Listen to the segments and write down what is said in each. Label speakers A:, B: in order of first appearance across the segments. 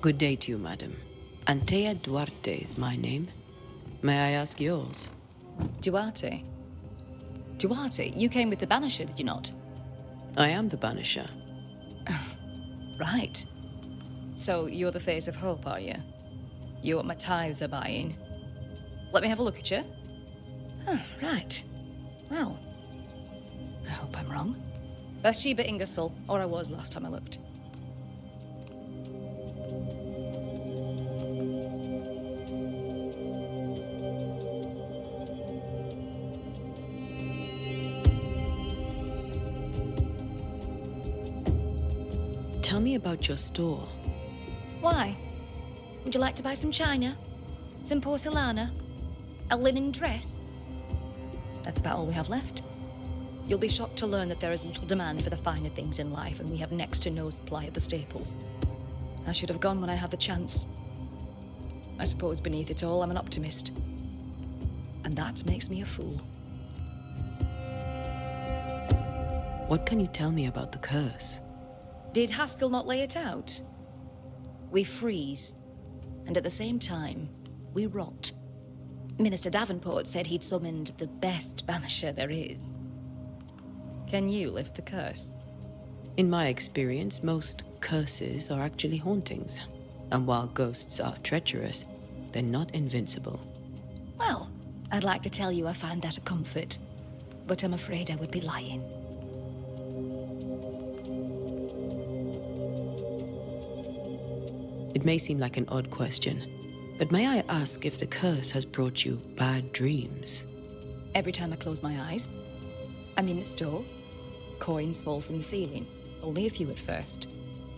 A: Good day to you, madam. Antea Duarte is my name. May I ask yours?
B: Duarte? Duarte, you came with the Banisher, did you not?
A: I am the Banisher.
B: Right. So you're the face of hope, are you? You're what my tithes are buying. Let me have a look at you. Right. Well, I hope I'm wrong. Bathsheba Ingersoll, or I was last time I looked.
A: Tell me about your store.
B: Why? Would you like to buy some china? Some porcelana? A linen dress? That's about all we have left. You'll be shocked to learn that there is little demand for the finer things in life, and we have next to no supply of the staples. I should have gone when I had the chance. I suppose beneath it all, I'm an optimist. And that makes me a fool.
A: What can you tell me about the curse?
B: Did Haskell not lay it out? We freeze, and at the same time, we rot. Minister Davenport said he'd summoned the best banisher there is. Can you lift the curse?
A: In my experience, most curses are actually hauntings. And while ghosts are treacherous, they're not invincible.
B: Well, I'd like to tell you I find that a comfort, but I'm afraid I would be lying.
A: It may seem like an odd question, but may I ask if the curse has brought you bad dreams?
B: Every time I close my eyes, I'm in the store. Coins fall from the ceiling, only a few at first.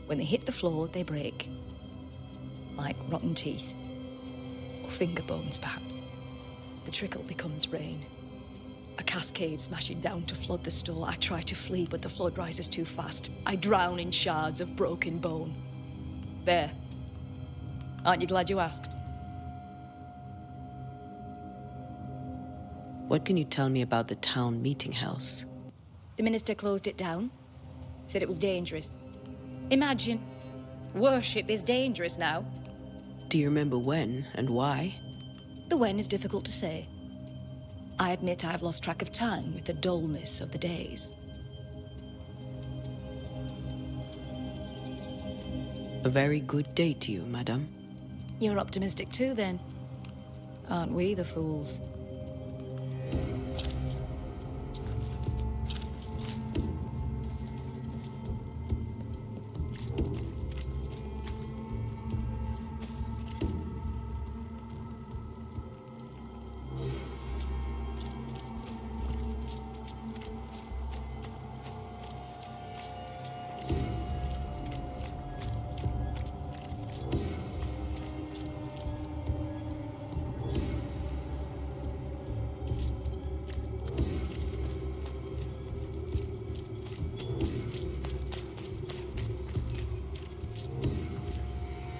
B: When they hit the floor, they break. Like rotten teeth. Or finger bones, perhaps. The trickle becomes rain. A cascade smashing down to flood the store. I try to flee, but the flood rises too fast. I drown in shards of broken bone. There. Aren't you glad you asked?
A: What can you tell me about the town meeting house?
B: The minister closed it down. Said it was dangerous. Imagine. Worship is dangerous now.
A: Do you remember when and why?
B: The when is difficult to say. I admit I've lost track of time with the dullness of the days.
A: A very good day to you, madam.
B: You're optimistic too, then. Aren't we the fools?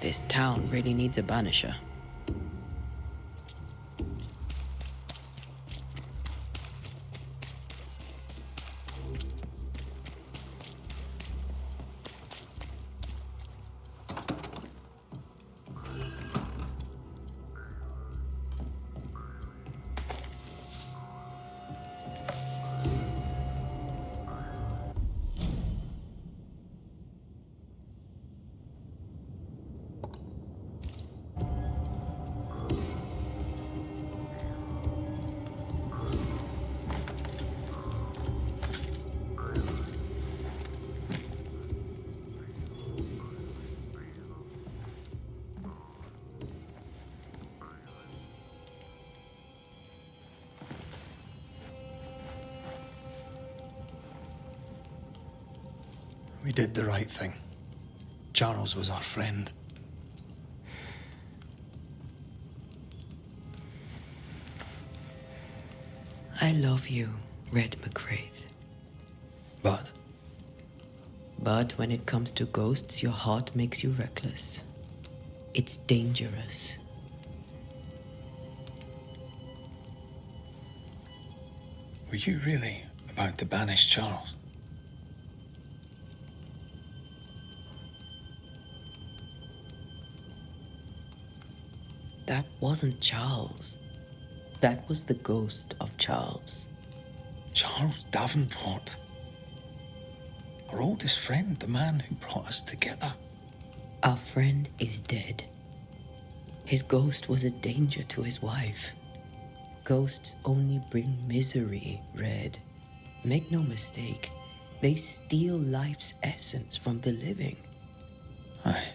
A: This town really needs a banisher.
C: We did the right thing. Charles was our friend.
A: I love you, Red McCraith.
C: But
A: But when it comes to ghosts, your heart makes you reckless. It's dangerous.
C: were you really about to banish Charles?
A: That wasn't Charles. That was the ghost of Charles.
C: Charles Davenport. Our oldest friend, the man who brought us together.
A: Our friend is dead. His ghost was a danger to his wife. Ghosts only bring misery, Red. Make no mistake, they steal life's essence from the living.
C: Aye.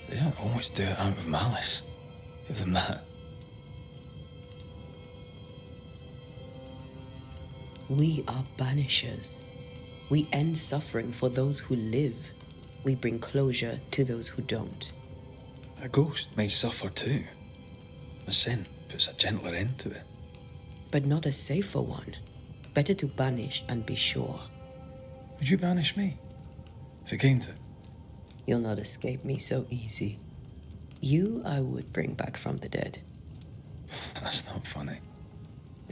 C: They don't always do it out of malice. Give them that.
A: We are banishers. We end suffering for those who live. We bring closure to those who don't.
C: A ghost may suffer too. A sin puts a gentler end to it.
A: But not a safer one. Better to banish and be sure.
C: Would you banish me? If it came to it?
A: You'll not escape me so easy. You I would bring back from the dead.
C: That's not funny.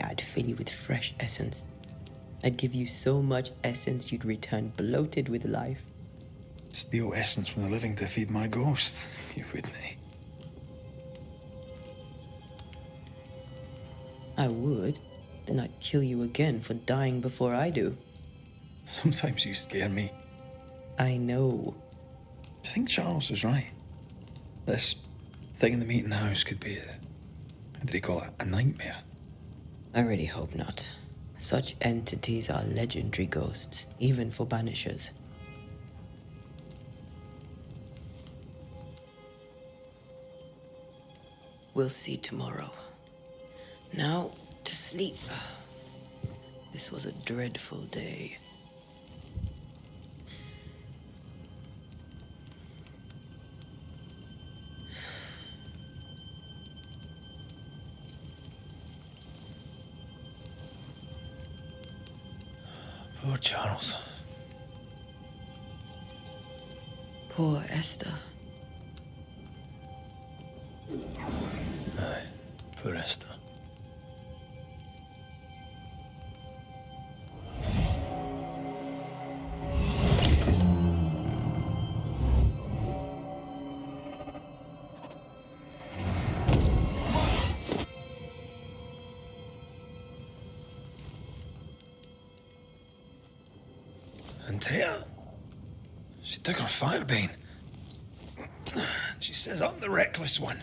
A: I'd fill you with fresh essence. I'd give you so much essence you'd return bloated with life.
C: Steal essence from the living to feed my ghost. You wouldn't, eh?
A: I would. Then I'd kill you again for dying before I do.
C: Sometimes you scare me.
A: I know.
C: I think Charles was right. This thing in the meeting house could be how did he call it? A nightmare.
A: I really hope not. Such entities are legendary ghosts, even for banishers. We'll see tomorrow. Now, to sleep. This was a dreadful day.
C: Poor Charles.
A: Poor Esther.
C: Aye, poor Esther. And Taya, she took her firebane. She says I'm the reckless one.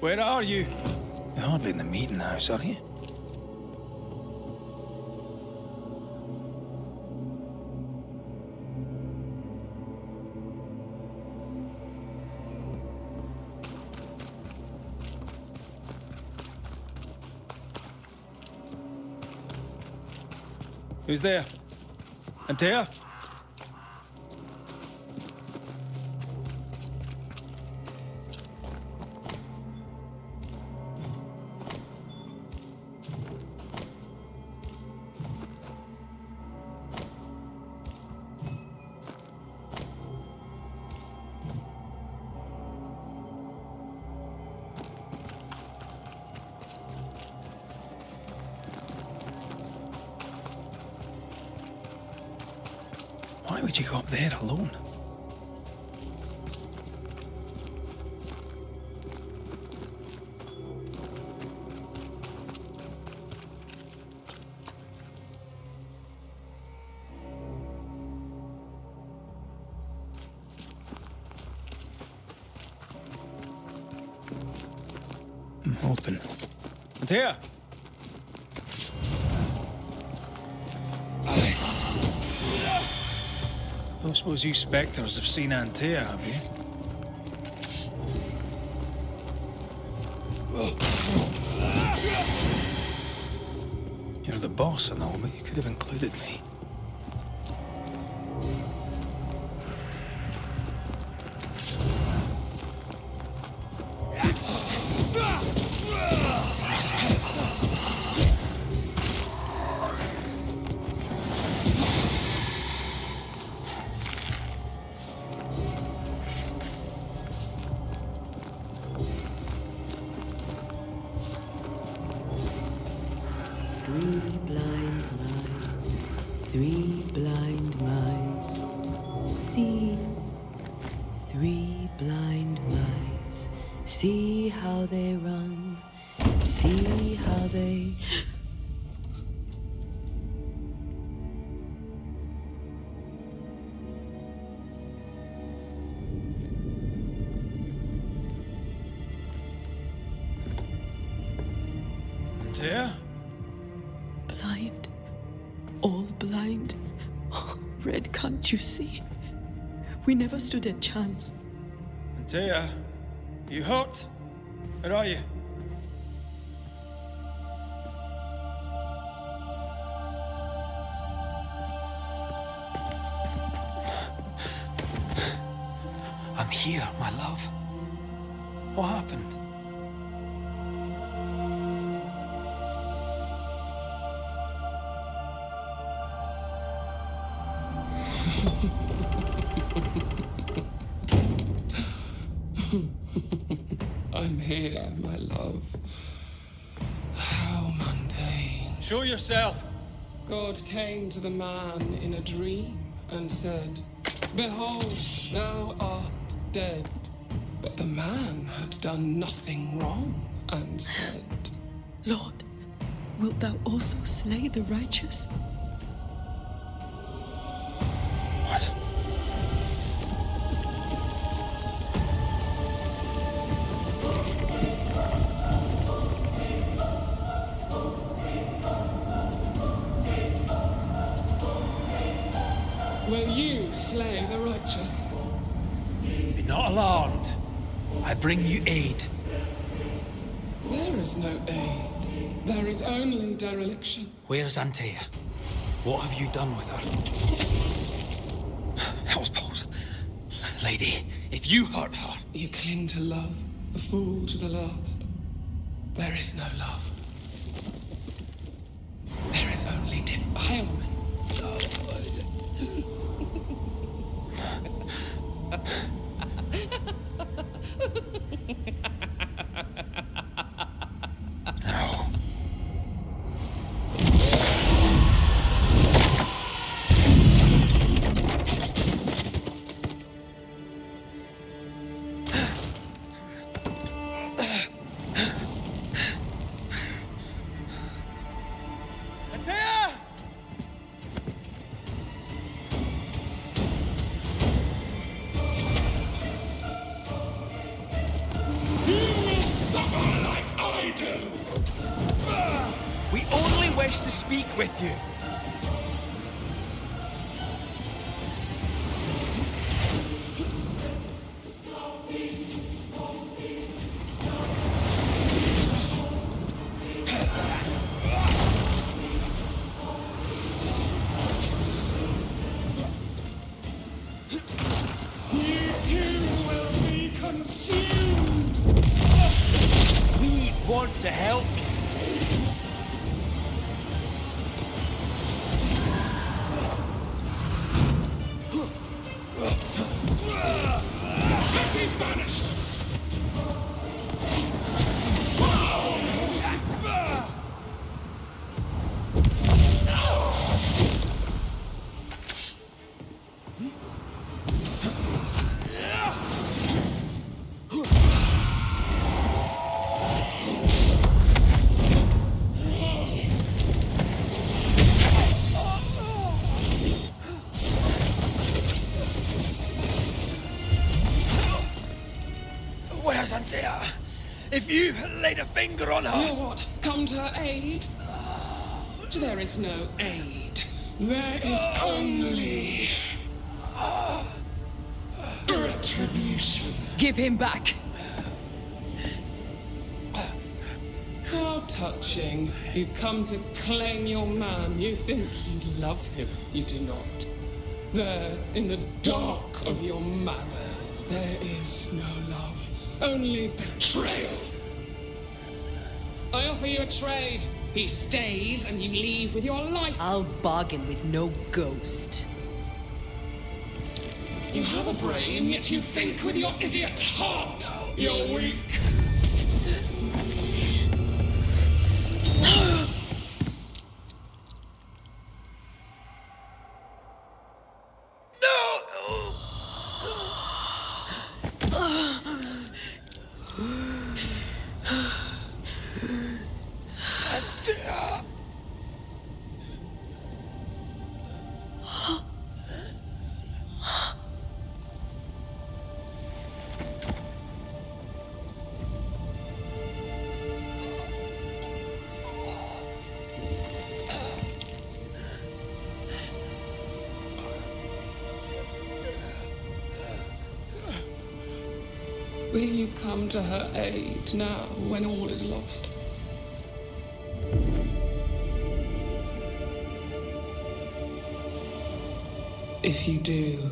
C: Where are you? You're hardly in the meeting house, are you? Who's there? Antea? Why would you go up there alone? Open. And here. Don't suppose you spectres have seen Antea, have you? You're the boss and all, but you could have included me.
A: See how they run, see how they...
C: Antea?
A: Blind. All blind. Oh, Red, can't you see? We never stood a chance.
C: Antea, you hurt? Where are you? I'm here, my love. What happened?
D: I'm here, my love. How mundane.
C: Show yourself.
D: God came to the man in a dream and said, "Behold, thou art dead." But the man had done nothing wrong and said,
A: Lord, wilt thou also slay the righteous?
C: What?
D: "Will you slay the righteous?"
C: Be not alarmed. I bring you aid.
D: There is no aid. There is only dereliction.
C: Where's Antea? What have you done with her? Hellsballs. Lady, if you hurt her...
D: You cling to love, a fool to the last. There is no love. There is only defilement.
C: No. Antea!
D: Suffer like I do!
C: We only wish to speak with you.
D: You too will be consumed!
C: We want to help.
D: Petty banishers!
C: Where's Antea? If you laid a finger on
D: Will
C: her...
D: what? Come to her aid? There is no aid. There is only... retribution.
B: Give him back.
D: How touching. You come to claim your man. You think you love him. You do not. There, in the dark of your manor, there is no love. Only betrayal. I offer you a trade. He stays and you leave with your life.
B: I'll bargain with no ghost.
D: You have a brain, yet you think with your idiot heart. You're weak.
C: No!
D: Will you come to her aid now, when all is lost? If you do,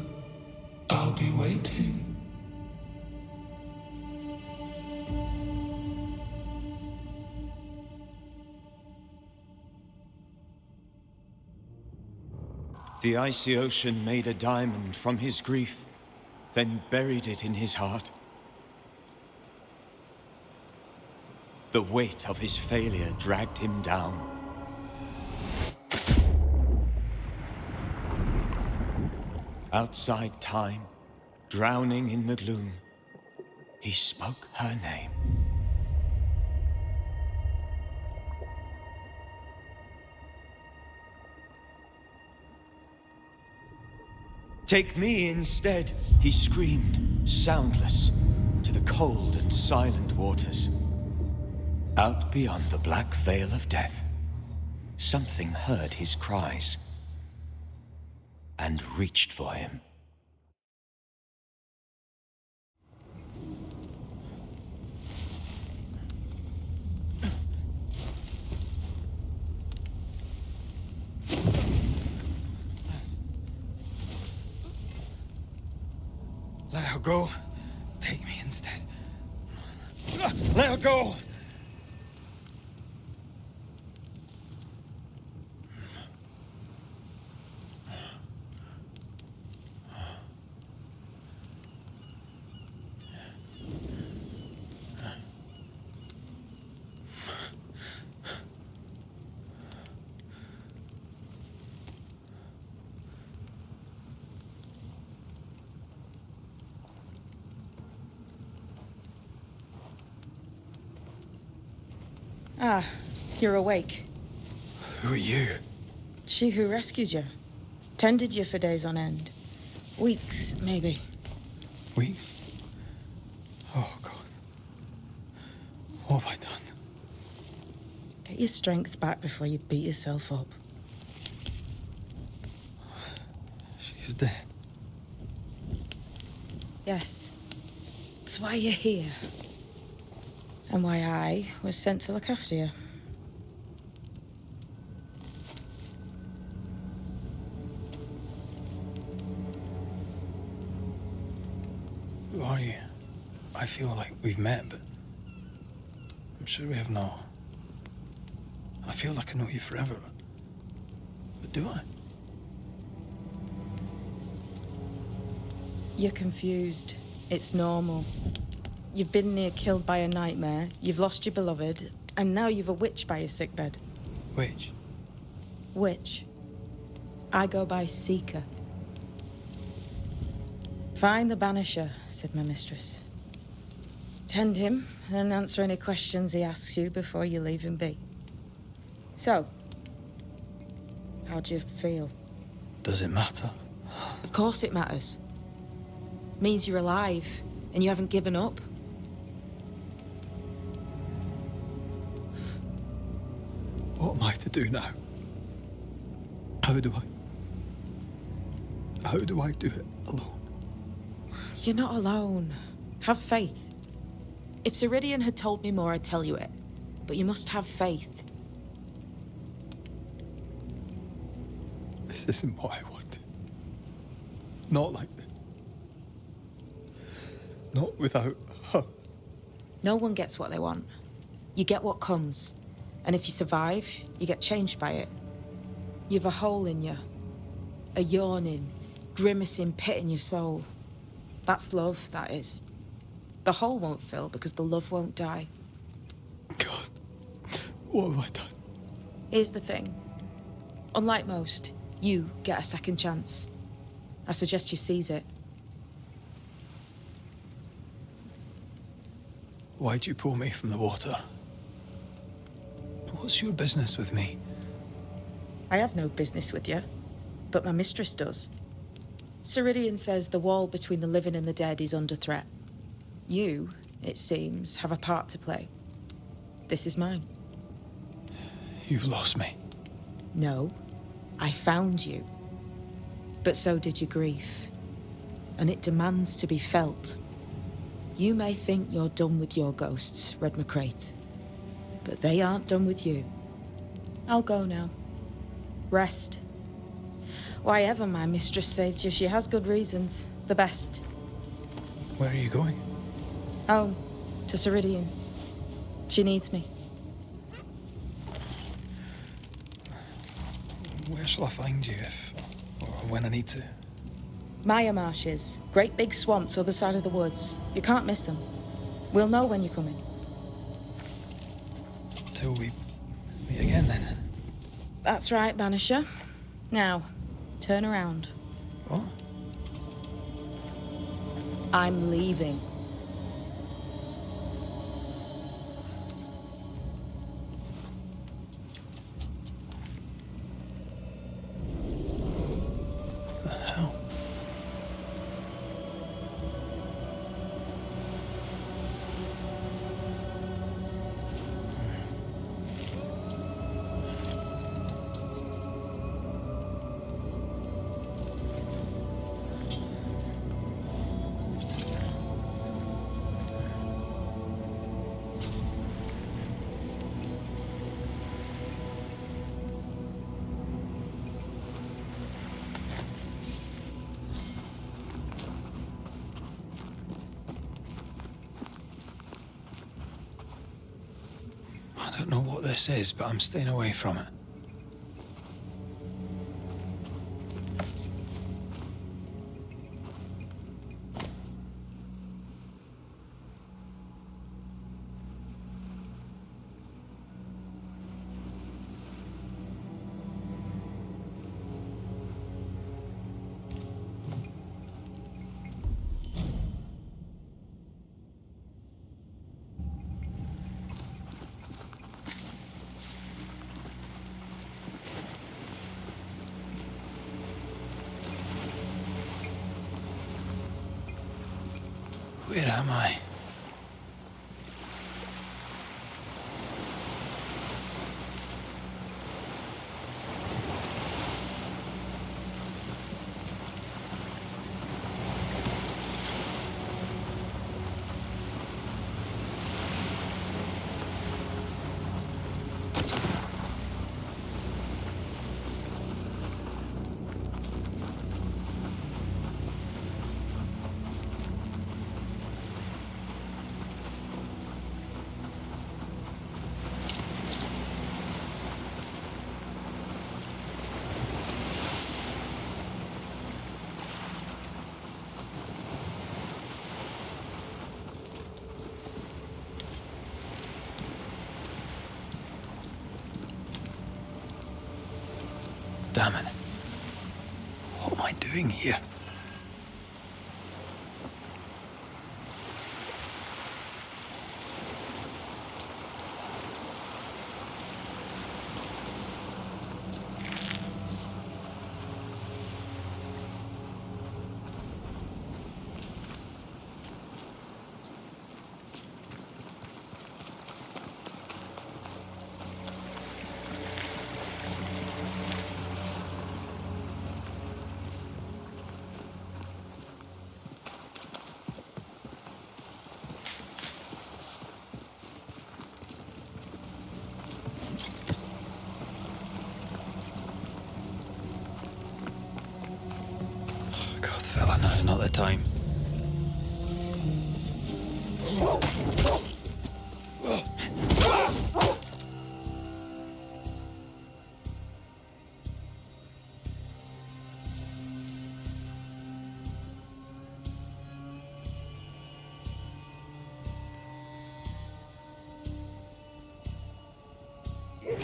D: I'll be waiting.
E: The icy ocean made a diamond from his grief, then buried it in his heart. The weight of his failure dragged him down. Outside time, drowning in the gloom, he spoke her name. Take me instead, he screamed, soundless, to the cold and silent waters. Out beyond the black veil of death, something heard his cries and reached for him.
C: Let her go. Take me instead. Let her go!
F: Ah, you're awake.
C: Who are you?
F: She who rescued you. Tended you for days on end. Weeks, maybe.
C: We? Oh, God. What have I done?
F: Get your strength back before you beat yourself up.
C: She's dead.
F: Yes. That's why you're here. And why I was sent to look after you.
C: Who are you? I feel like we've met, but I'm sure we have not. I feel like I know you forever. But do I?
F: You're confused. It's normal. You've been near killed by a nightmare, you've lost your beloved, and now you've a witch by your sickbed.
C: Which?
F: Witch. I go by Seeker. Find the Banisher, said my mistress. Tend him, and answer any questions he asks you before you leave him be. So, how do you feel?
C: Does it matter?
F: Of course it matters. Means you're alive, and you haven't given up.
C: What am I to do now? How do I do it alone?
F: You're not alone. Have faith. If Ceridian had told me more, I'd tell you it. But you must have faith.
C: This isn't what I wanted. Not like this. Not without her.
F: No one gets what they want. You get what comes. And if you survive, you get changed by it. You've a hole in you. A yawning, grimacing pit in your soul. That's love, that is. The hole won't fill because the love won't die.
C: God, what have I done?
F: Here's the thing. Unlike most, you get a second chance. I suggest you seize it.
C: Why'd you pull me from the water? What's your business with me?
F: I have no business with you, but my mistress does. Ceridian says the wall between the living and the dead is under threat. You, it seems, have a part to play. This is mine.
C: You've lost me.
F: No, I found you. But so did your grief. And it demands to be felt. You may think you're done with your ghosts, Red McCraith, but they aren't done with you. I'll go now. Rest. Why ever my mistress saved you, she has good reasons. The best.
C: Where are you going?
F: Home. To Ceridian. She needs me.
C: Where shall I find you if, or when I need to?
F: Maya marshes. Great big swamps other side of the woods. You can't miss them. We'll know when you're coming.
C: Till we meet again then.
F: That's right, Banisher. Now, turn around.
C: What?
F: I'm leaving.
C: The hell? I don't know what this is, but I'm staying away from it. Where am I? Damn it. What am I doing here? God, fella, now's not the time.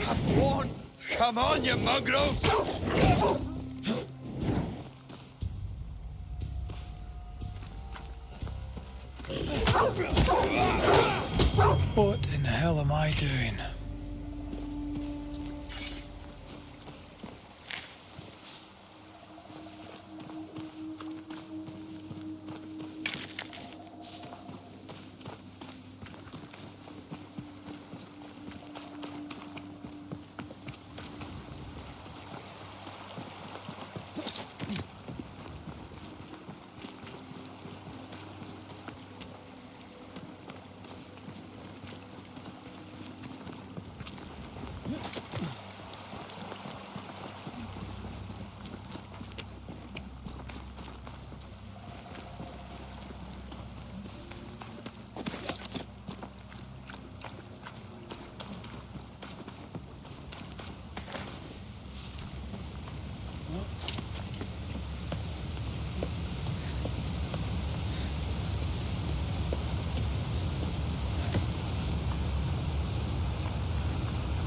E: Have one! Come on, you mongrels!
C: What in the hell am I doing?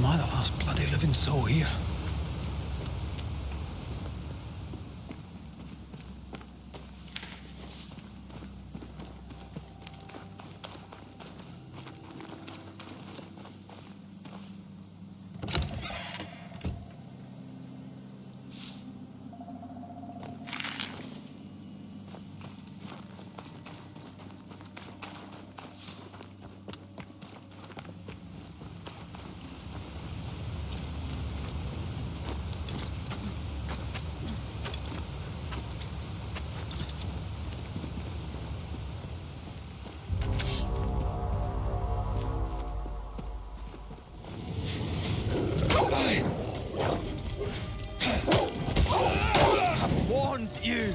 C: I the last bloody living soul here?
E: I've warned you!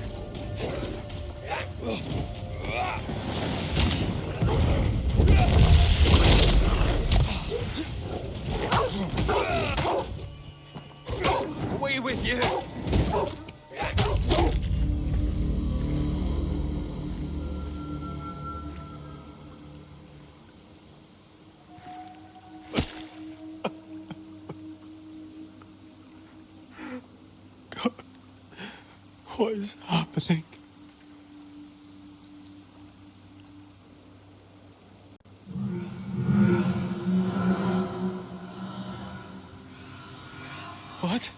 E: Away with you! God, what is happening? What?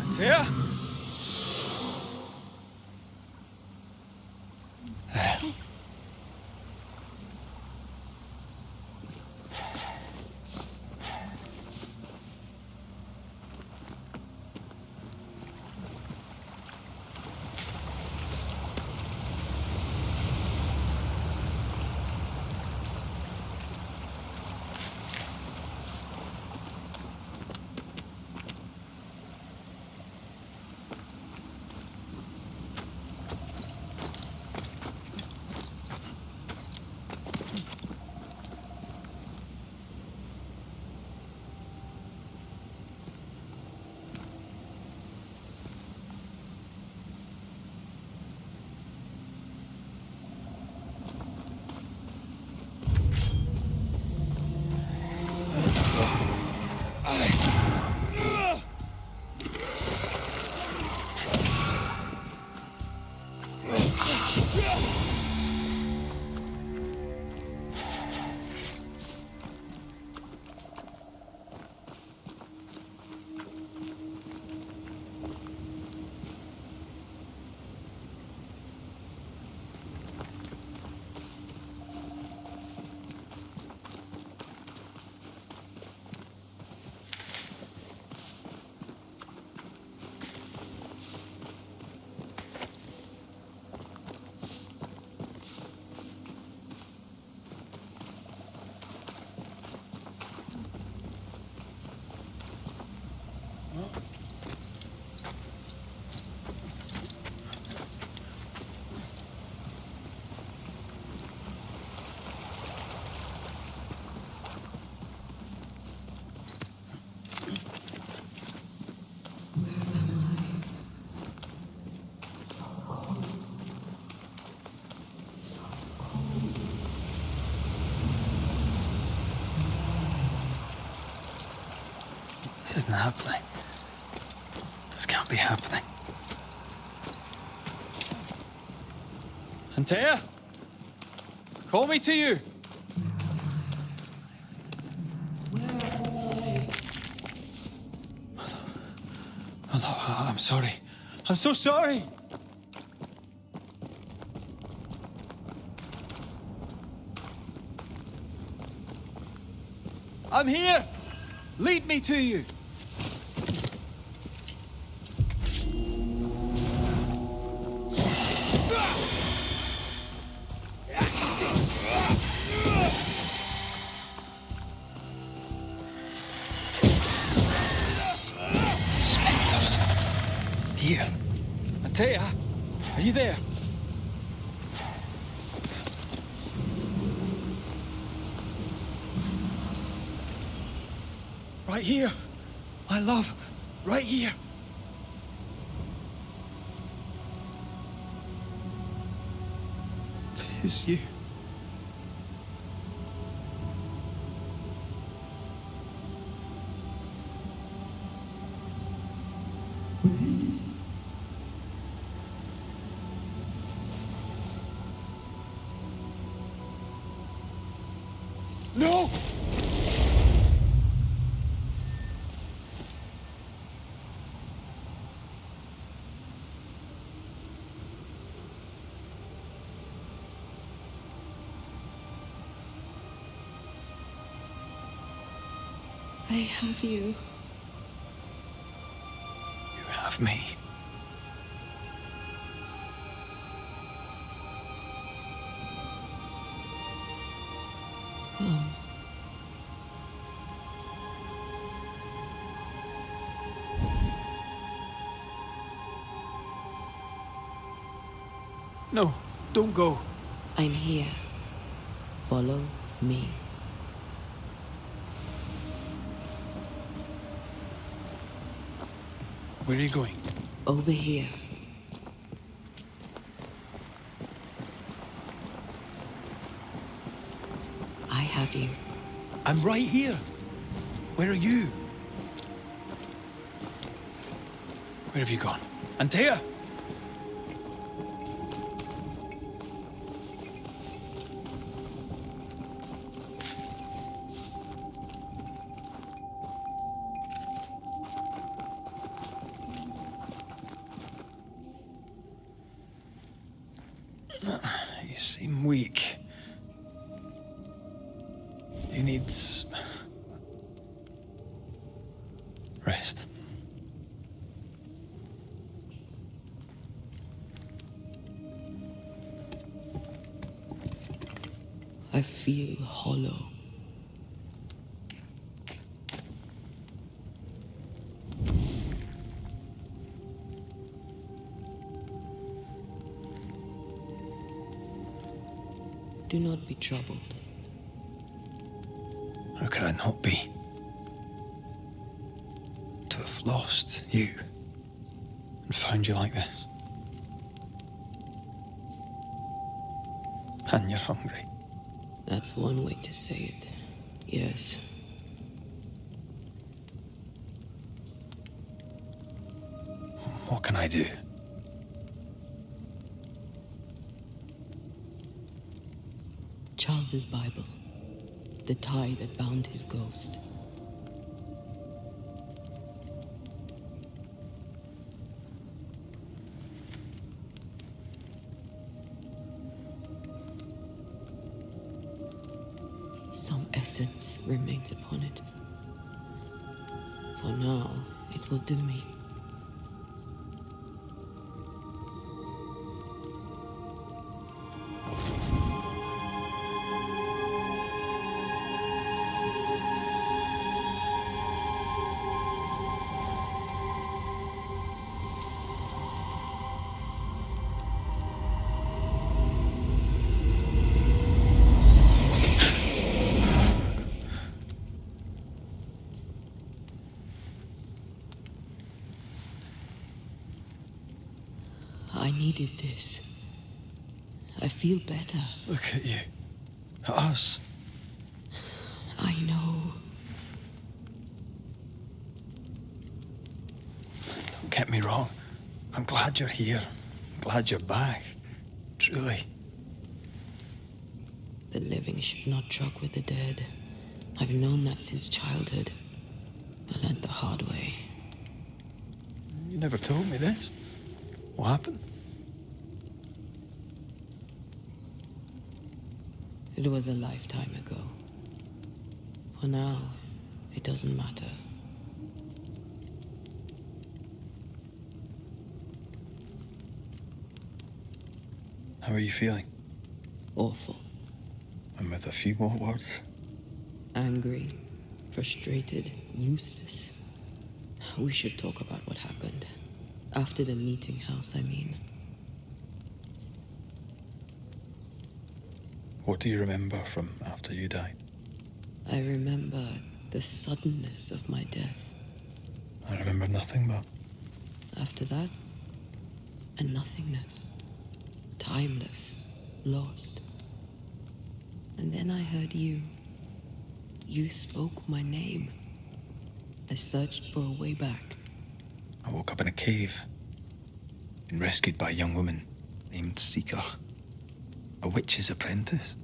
E: Antea?
C: This isn't happening. This can't be happening. Antea? Call me to you. Hello, I'm sorry. I'm so sorry. I'm here. Lead me to you. Spectres. Here. Antea, are you there? Right here. My love. Right here. Tis you. No!
A: I have you.
C: You have me. No, don't go.
A: I'm here. Follow me.
C: Where are you going?
A: Over here. I have you.
C: I'm right here. Where are you? Where have you gone? Antea! You seem weak. You need rest.
A: I feel hollow. Do not be troubled.
C: How could I not be? To have lost you and found you like this. And you're hungry.
A: That's one way to say it. Yes.
C: What can I do?
A: Charles's Bible. The tie that bound his ghost. Some essence remains upon it. For now, it will do me. I needed this. I feel better.
C: Look at you. At us.
A: I know.
C: Don't get me wrong. I'm glad you're here. I'm glad you're back. Truly.
A: The living should not truck with the dead. I've known that since childhood. I learned the hard way.
C: You never told me this. What happened?
A: It was a lifetime ago. For now, it doesn't matter.
C: How are you feeling?
A: Awful.
C: And with a few more words?
A: Angry, frustrated, useless. We should talk about what happened. After the meeting house, I mean.
C: What do you remember from after you died?
A: I remember the suddenness of my death.
C: I remember nothing but...
A: After that, a nothingness. Timeless, lost. And then I heard you. You spoke my name. I searched for a way back.
C: I woke up in a cave. Been rescued by a young woman named Seeker. A witch's apprentice.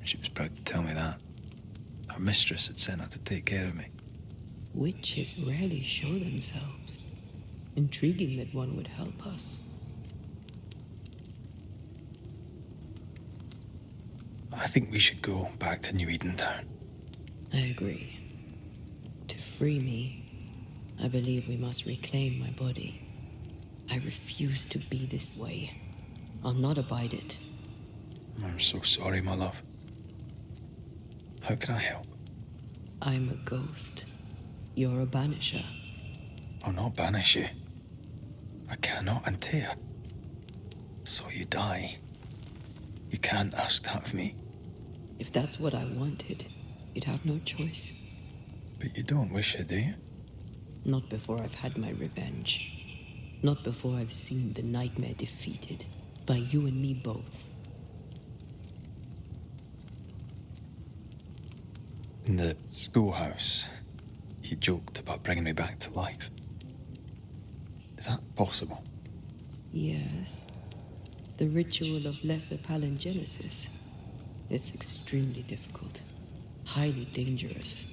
C: She was proud to tell me that. Our mistress had sent her to take care of me.
A: Witches rarely show themselves. Intriguing that one would help us.
C: I think we should go back to New Eden Town.
A: I agree. To free me, I believe we must reclaim my body. I refuse to be this way. I'll not abide it.
C: I'm so sorry, my love. How can I help?
A: I'm a ghost. You're a banisher.
C: I'll not banish you. I cannot, Antea. So you die. You can't ask that of me.
A: If that's what I wanted, you'd have no choice.
C: But you don't wish it, do you?
A: Not before I've had my revenge. Not before I've seen the nightmare defeated. By you and me both.
C: In the schoolhouse, he joked about bringing me back to life. Is that possible?
A: Yes. The ritual of lesser palingenesis. It's extremely difficult. Highly dangerous.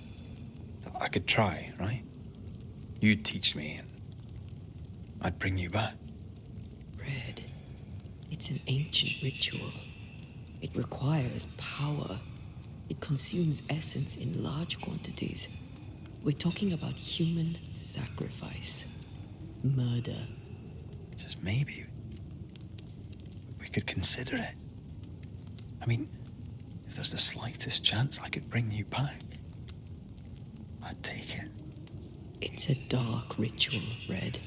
C: I could try, right? You'd teach me and I'd bring you back.
A: Red. It's an ancient ritual. It requires power. It consumes essence in large quantities. We're talking about human sacrifice. Murder.
C: Just maybe we could consider it. I mean, if there's the slightest chance I could bring you back, I'd take it.
A: It's a dark ritual, Red.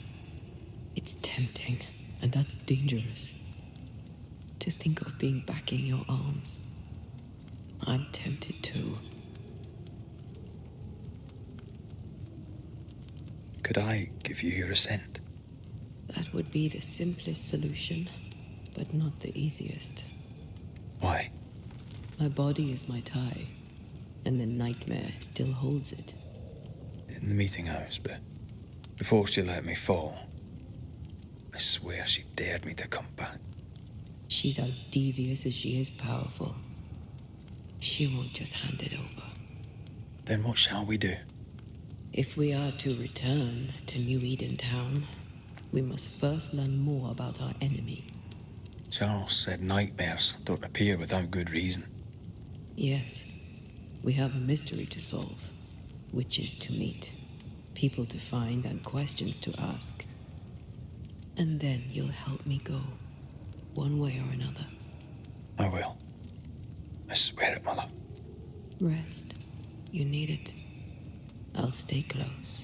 A: It's tempting, and that's dangerous. To think of being back in your arms. I'm tempted too.
C: Could I give you your scent?
A: That would be the simplest solution, but not the easiest.
C: Why?
A: My body is my tie, and the nightmare still holds it.
C: In the meeting house, but before she let me fall, I swear she dared me to come back.
A: She's as devious as she is powerful. She won't just hand it over.
C: Then what shall we do?
A: If we are to return to New Eden Town, we must first learn more about our enemy.
C: Charles said nightmares don't appear without good reason.
A: Yes, we have a mystery to solve, witches to meet, people to find, and questions to ask. And then you'll help me go, one way or another.
C: I will. I swear it, my love.
A: Rest. You need it. I'll stay close.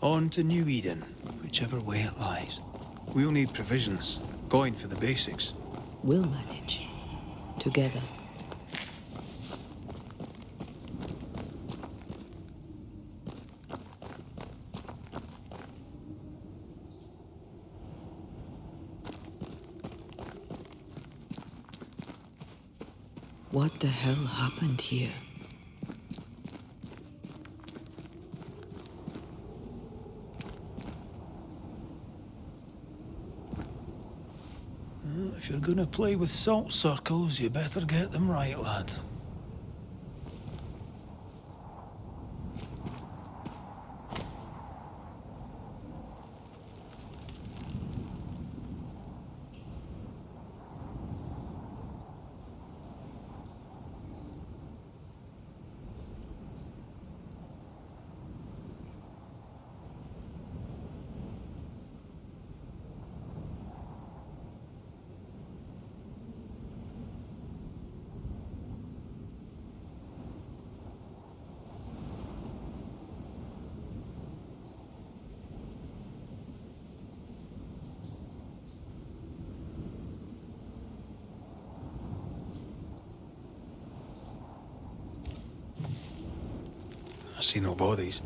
C: On to New Eden, whichever way it lies. We'll need provisions, coin for the basics.
A: We'll manage. Together. What the hell happened here?
C: If you're gonna play with salt circles, you better get them right, lad. I see no bodies.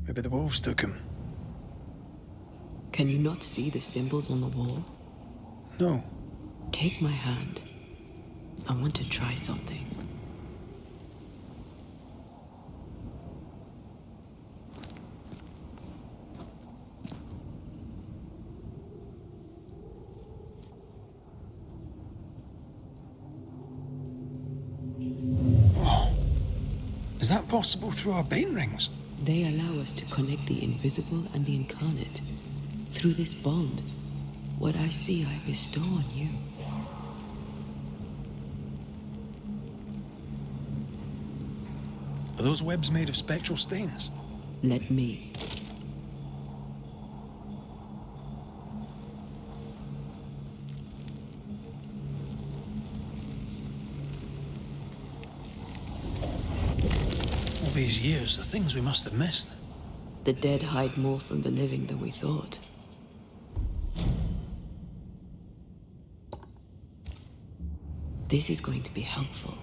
C: Maybe the wolves took him.
A: Can you not see the symbols on the wall?
C: No.
A: Take my hand. I want to try something.
C: Is that possible through our bane rings?
A: They allow us to connect the invisible and the incarnate. Through this bond, what I see I bestow on you.
C: Are those webs made of spectral stains?
A: Let me.
C: All these years, the things we must have missed.
A: The dead hide more from the living than we thought. This is going to be helpful.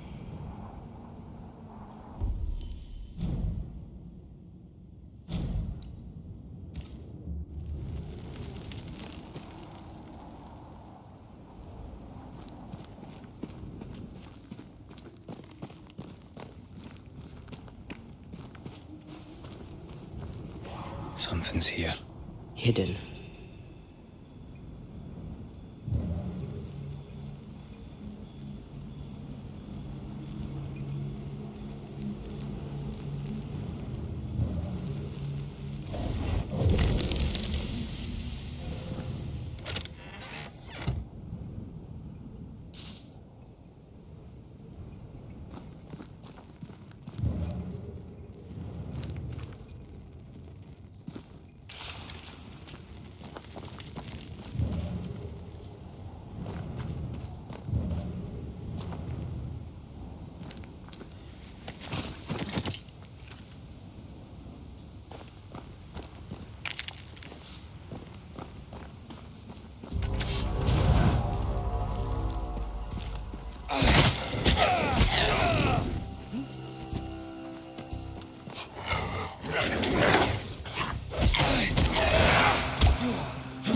C: Something's here.
A: Hidden.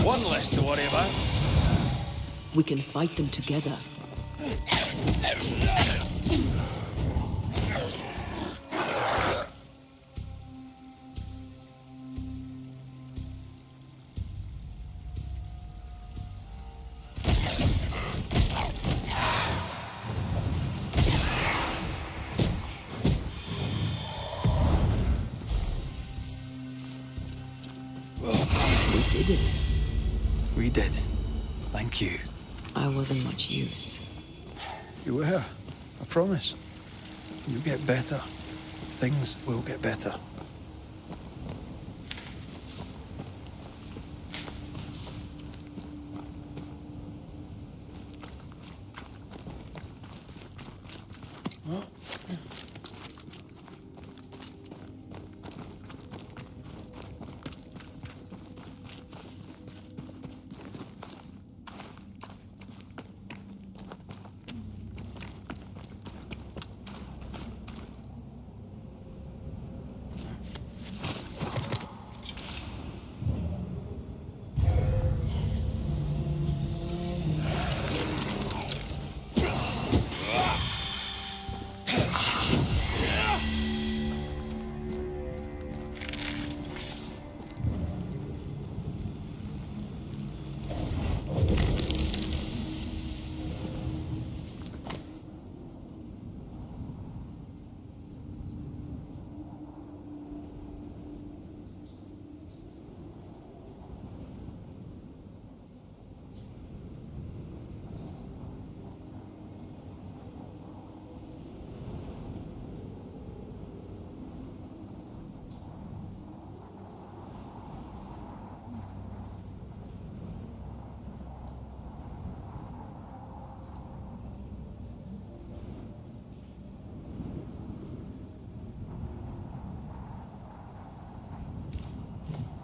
C: One less to worry about.
A: We can fight them together. We did it.
C: We did. Thank you.
A: I wasn't much use.
C: You were. I promise. You get better. Things will get better.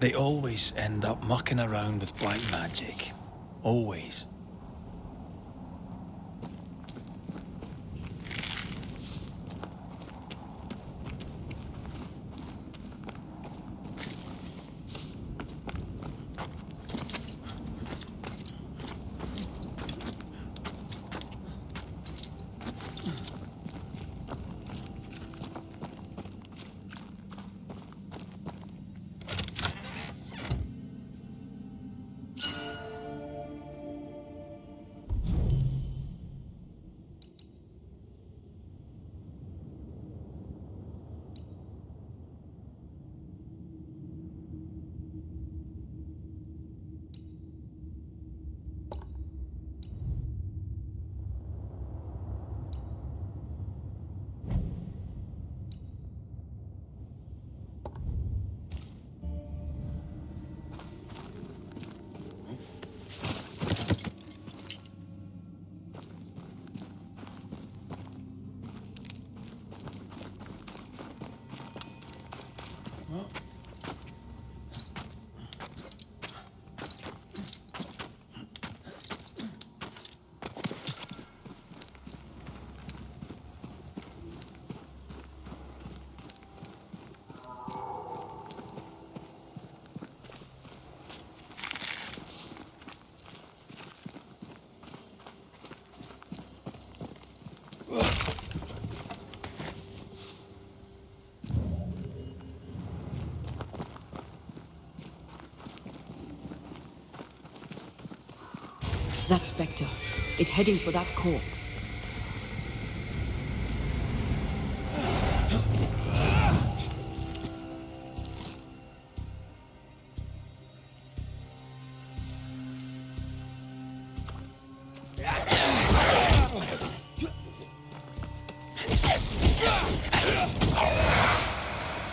C: They always end up mucking around with black magic. Always.
A: That spectre. It's heading for that corpse.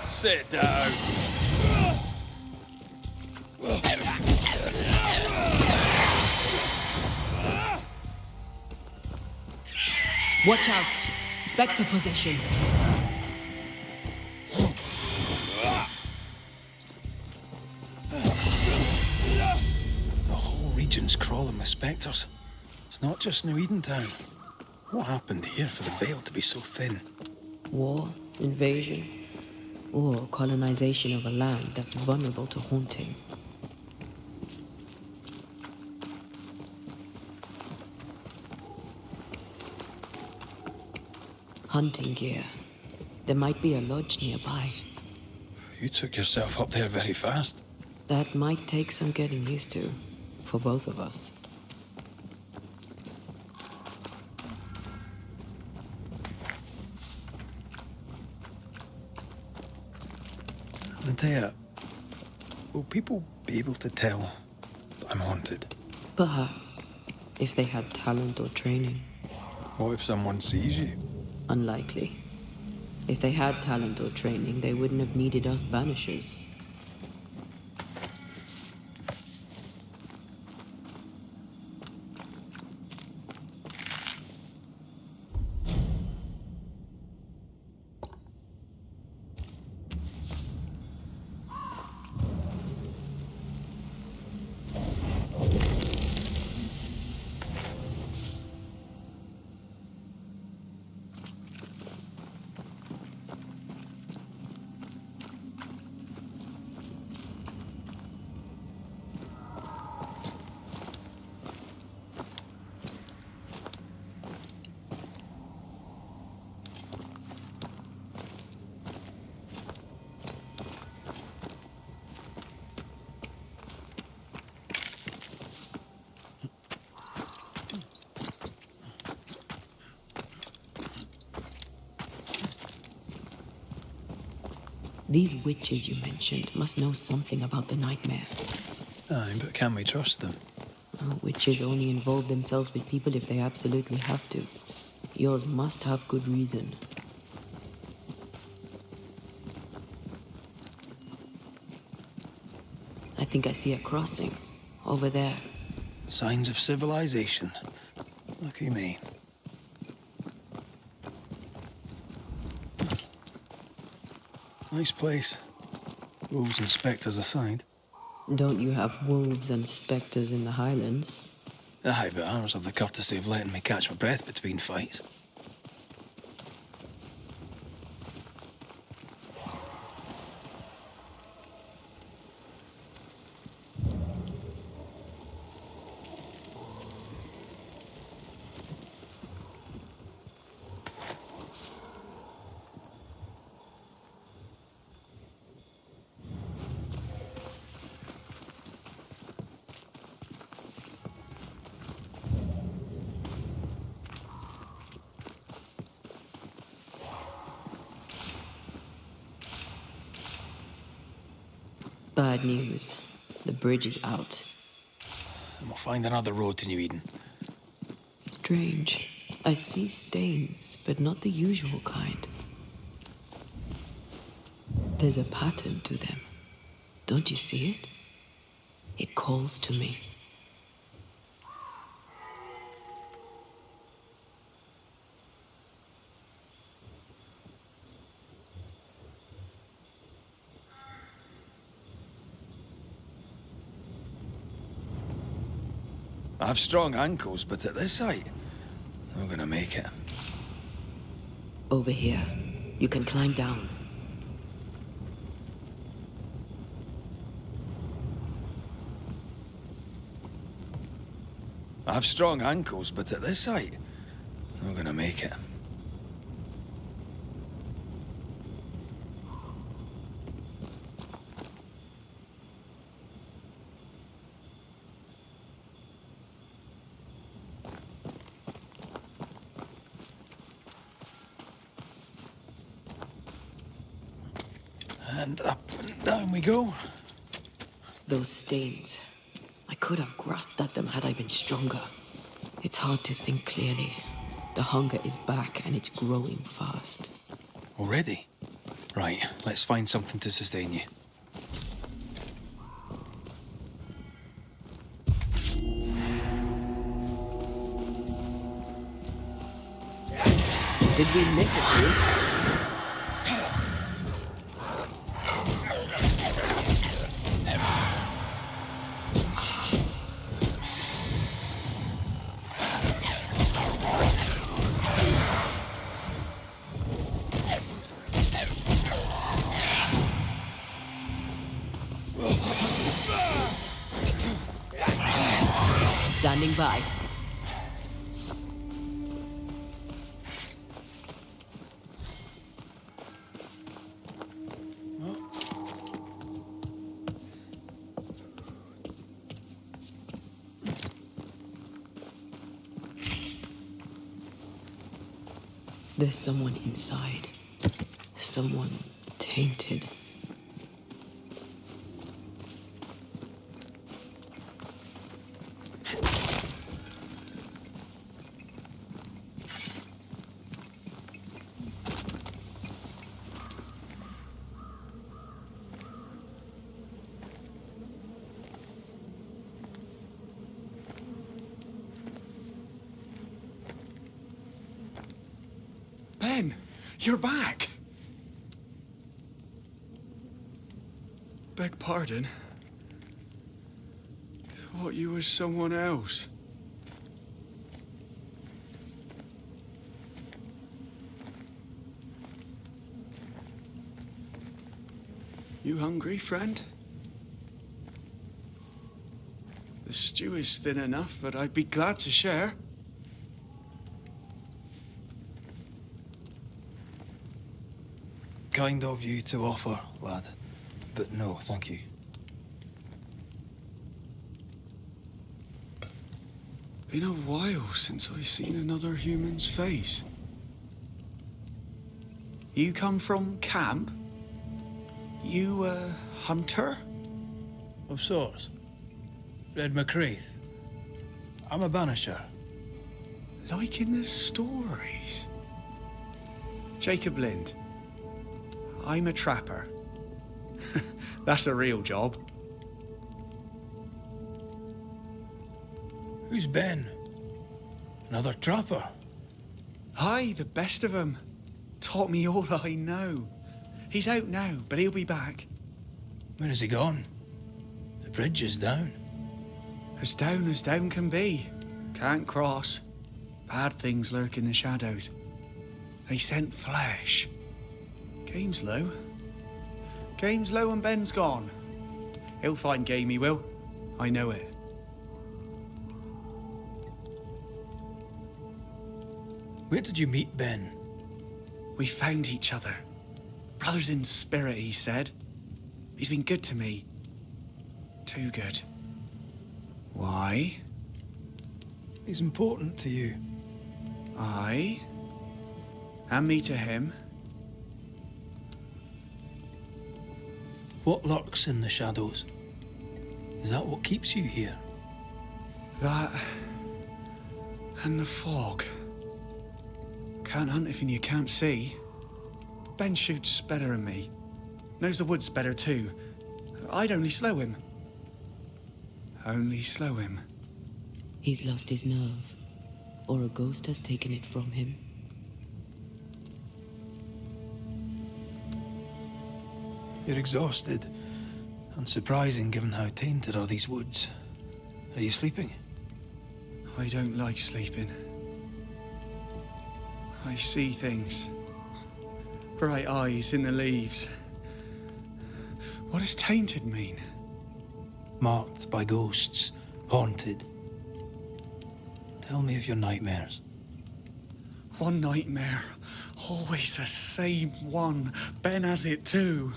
C: Sit down.
A: Watch out! Spectre possession.
C: The whole region's crawling with spectres. It's not just New Edentown. What happened here for the veil to be so thin?
A: War, invasion, or colonization of a land that's vulnerable to haunting. Hunting gear. There might be a lodge nearby.
C: You took yourself up there very fast.
A: That might take some getting used to, for both of us.
C: Antea, will people be able to tell that I'm haunted?
A: Perhaps, if they had talent or training.
C: What if someone sees you?
A: Unlikely. If they had talent or training, they wouldn't have needed us banishers. These witches you mentioned must know something about the nightmare.
C: Aye, but can we trust them?
A: Witches only involve themselves with people if they absolutely have to. Yours must have good reason. I think I see a crossing. Over there.
C: Signs of civilization. Lucky me. Nice place. Wolves and spectres aside.
A: Don't you have wolves and spectres in the Highlands?
C: Aye, but ours have the courtesy of letting me catch my breath between fights.
A: Bad news. The bridge is out.
C: And we'll find another road to New Eden.
A: Strange. I see stains, but not the usual kind. There's a pattern to them. Don't you see it? It calls to me.
C: I have strong ankles, but at this height, I'm gonna make it.
A: Over here. You can climb down.
C: I have strong ankles, but at this height, I'm gonna make it. And up and down we go.
A: Those stains. I could have grasped at them had I been stronger. It's hard to think clearly. The hunger is back and it's growing fast.
C: Already? Right, let's find something to sustain you.
A: Did we miss it, dude? Standing by. There's someone inside. Someone tainted.
E: Ben, you're back. Beg pardon. Thought you was someone else. You hungry, friend? The stew is thin enough, but I'd be glad to share.
C: Kind of you to offer, lad. But no, thank you.
E: Been a while since I've seen another human's face. You come from camp? You a hunter?
C: Of sorts. Red McCraith. I'm a banisher.
E: Like in the stories. Jacob Lind. I'm a trapper. That's a real job.
C: Who's Ben? Another trapper?
E: Aye, the best of 'em. Taught me all I know. He's out now, but he'll be back.
C: Where has he gone? The bridge is down.
G: As down can be. Can't cross. Bad things lurk in the shadows. They scent flesh. Game's low. Game's low and Ben's gone. He'll find game, he will. I know it.
C: Where did you meet Ben?
G: We found each other. Brothers in spirit, he said. He's been good to me. Too good. Why?
C: He's important to you.
G: I? And me to him?
C: What lurks in the shadows? Is that what keeps you here?
G: That... and the fog. Can't hunt if you can't see. Ben shoots better than me. Knows the woods better too. I'd only slow him. Only slow him.
A: He's lost his nerve, or a ghost has taken it from him.
C: You're exhausted. Unsurprising given how tainted are these woods. Are you sleeping?
G: I don't like sleeping. I see things. Bright eyes in the leaves. What does tainted mean?
C: Marked by ghosts, haunted. Tell me of your nightmares.
G: One nightmare. Always the same one. Ben has it too.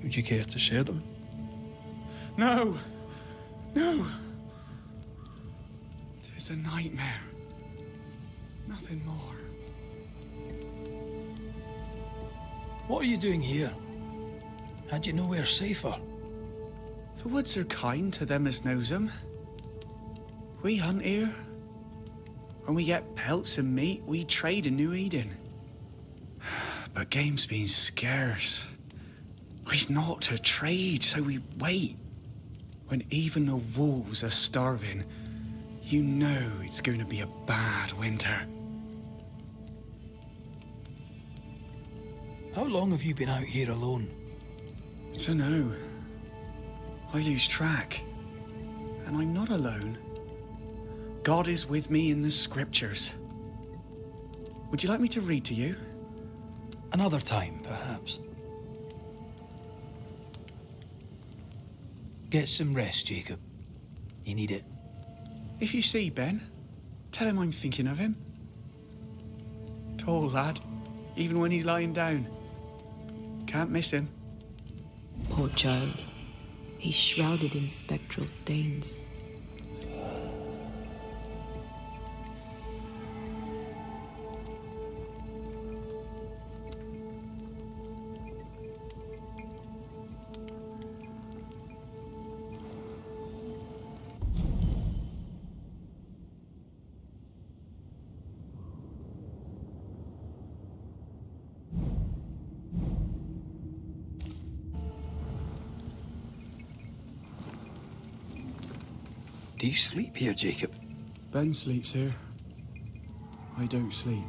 C: Would you care to share them?
G: No! No! Tis a nightmare. Nothing more.
C: What are you doing here? Had you nowhere safer?
G: The woods are kind to them as knows 'em. We hunt here. When we get pelts and meat, we trade in New Eden. But game's been scarce. We've naught to trade, so we wait. When even the wolves are starving, you know it's going to be a bad winter.
C: How long have you been out here alone?
G: Dunno. I lose track. And I'm not alone. God is with me in the scriptures. Would you like me to read to you?
C: Another time, perhaps. Get some rest, Jacob. You need it.
G: If you see Ben, tell him I'm thinking of him. Tall lad, even when he's lying down. Can't miss him.
A: Poor child. He's shrouded in spectral stains.
C: Do you sleep here, Jacob?
G: Ben sleeps here. I don't sleep.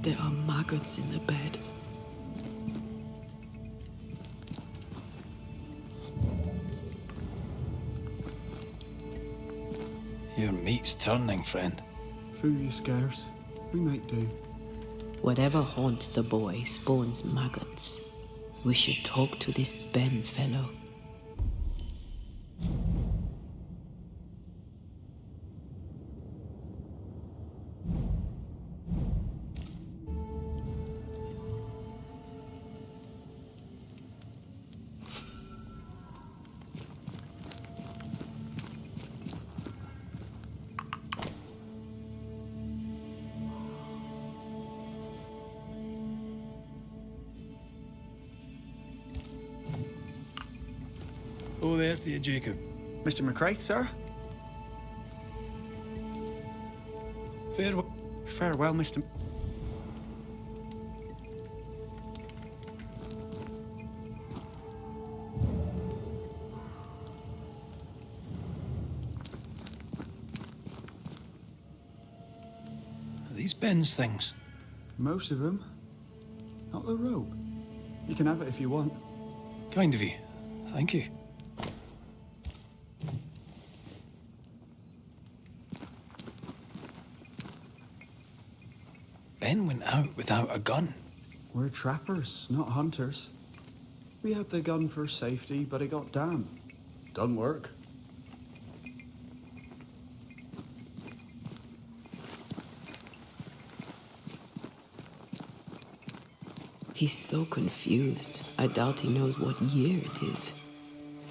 A: There are maggots in the bed.
C: Your meat's turning, friend.
G: Food is scarce. We might do.
A: Whatever haunts the boy spawns maggots. We should talk to this Ben fellow.
C: Oh, there to you, Jacob.
G: Mr. McCraith, sir?
C: Farewell.
G: Farewell, Mr.
C: Are these Ben's things?
G: Most of them. Not the rope. You can have it if you want.
C: Kind of you. Thank you. Ben went out without a gun.
H: We're trappers, not hunters. We had the gun for safety, but it got damp. Done work.
A: He's so confused. I doubt he knows what year it is.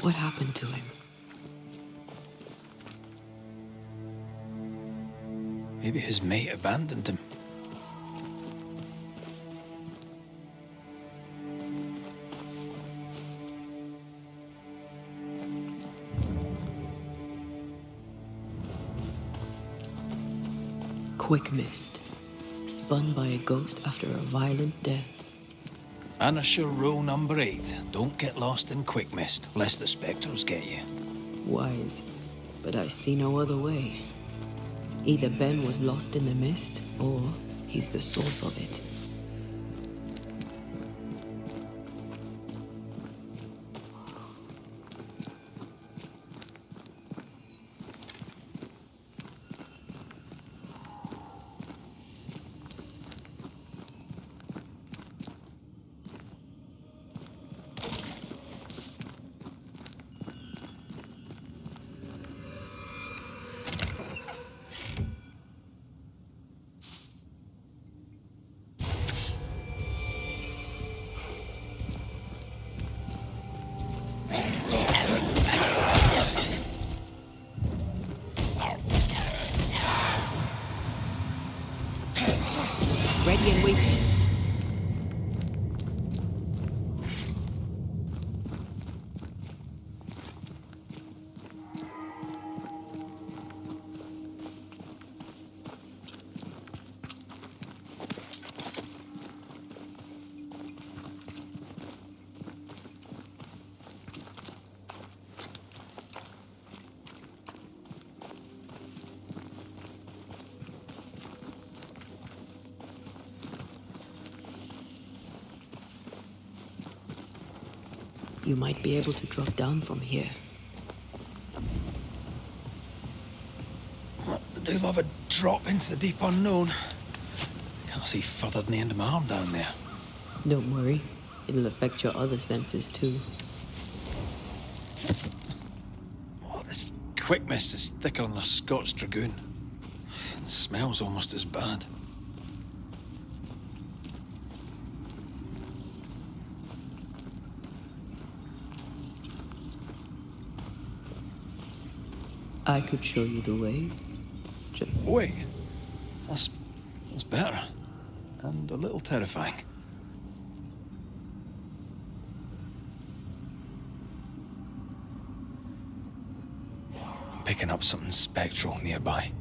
A: What happened to him?
C: Maybe his mate abandoned him.
A: Quick mist. Spun by a ghost after a violent death.
C: Banisher rule number 8. Don't get lost in quick mist, lest the spectres get you.
A: Wise, but I see no other way. Either Ben was lost in the mist, or he's the source of it. Ready and waiting. You might be able to drop down from here.
C: I do love a drop into the deep unknown. Can't see further than the end of my arm down there.
A: Don't worry, it'll affect your other senses too.
C: Oh, this quick mist is thicker than a Scots dragoon. It smells almost as bad.
A: I could show you the way.
C: Wait, that's better. And a little terrifying. I'm picking up something spectral nearby.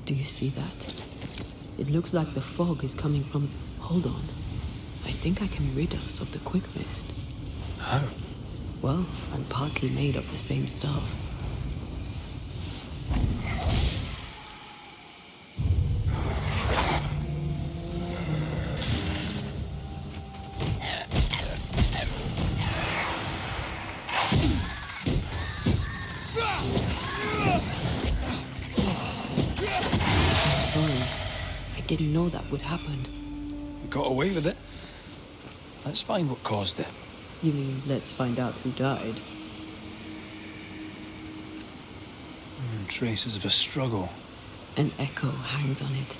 A: Do you see that? It looks like the fog is coming from... Hold on. I think I can rid us of the quick mist.
C: How?
A: Well, I'm partly made of the same stuff. I'm sorry. I didn't know that would happen.
C: We got away with it. Let's find what caused it.
A: You mean, let's find out who died?
C: Traces of a struggle.
A: An echo hangs on it.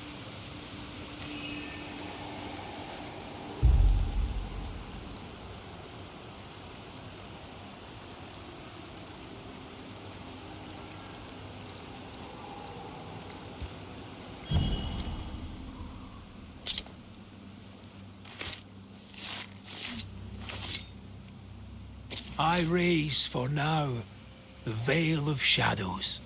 C: I raise for now the veil of shadows.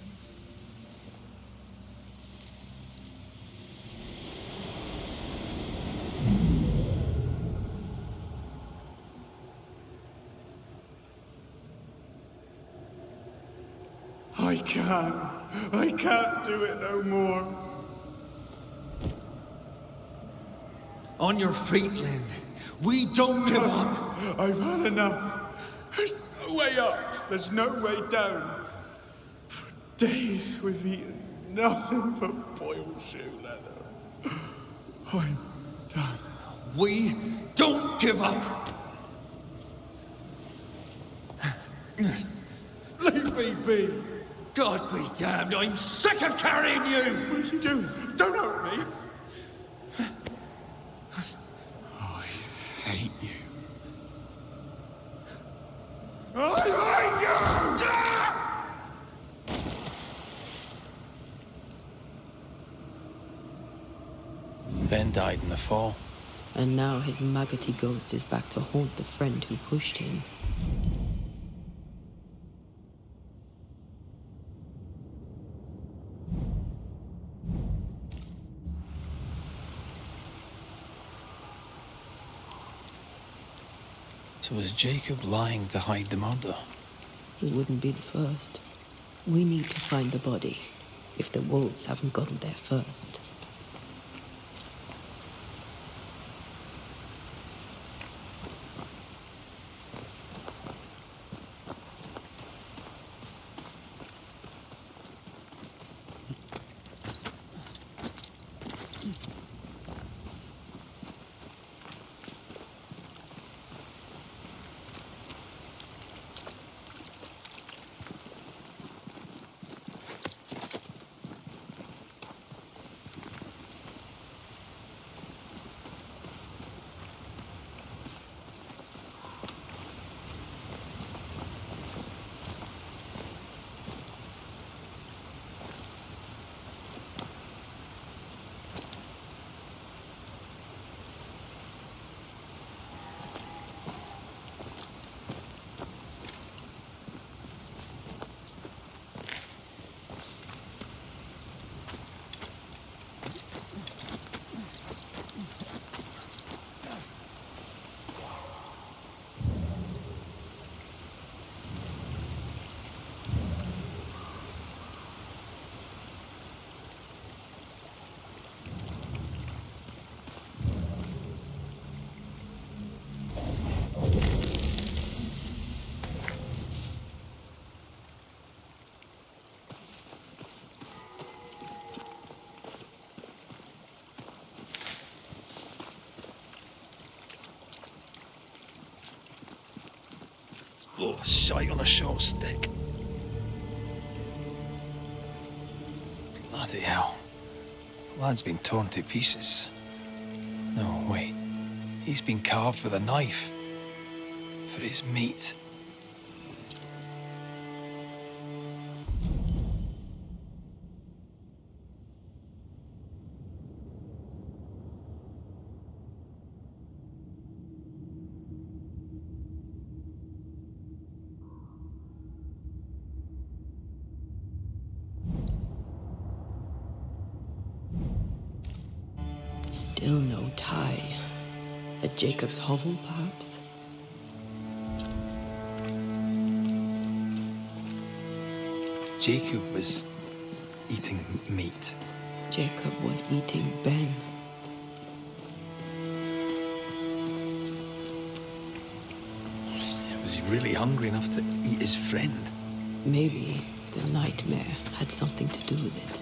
G: I can't do it no more.
I: On your feet, Lynn. We don't give up.
G: I've had enough. There's no way up. There's no way down. For days we've eaten nothing but boiled shoe leather. I'm done.
I: We don't give up.
G: Leave me be.
I: God be damned, I'm sick of carrying you!
G: What are you doing? Don't hurt me. I hate you. I hate you!
C: Ben died in the fall.
A: And now his maggoty ghost is back to haunt the friend who pushed him.
C: So was Jacob lying to hide the murder?
A: He wouldn't be the first. We need to find the body, if the wolves haven't gotten there first.
C: Oh, a shite on a short stick. Bloody hell. The lad's been torn to pieces. No, wait. He's been carved with a knife. For his meat.
A: Still no tie. At Jacob's hovel, perhaps?
C: Jacob was eating meat.
A: Jacob was eating Ben.
C: Was he really hungry enough to eat his friend?
A: Maybe the nightmare had something to do with it.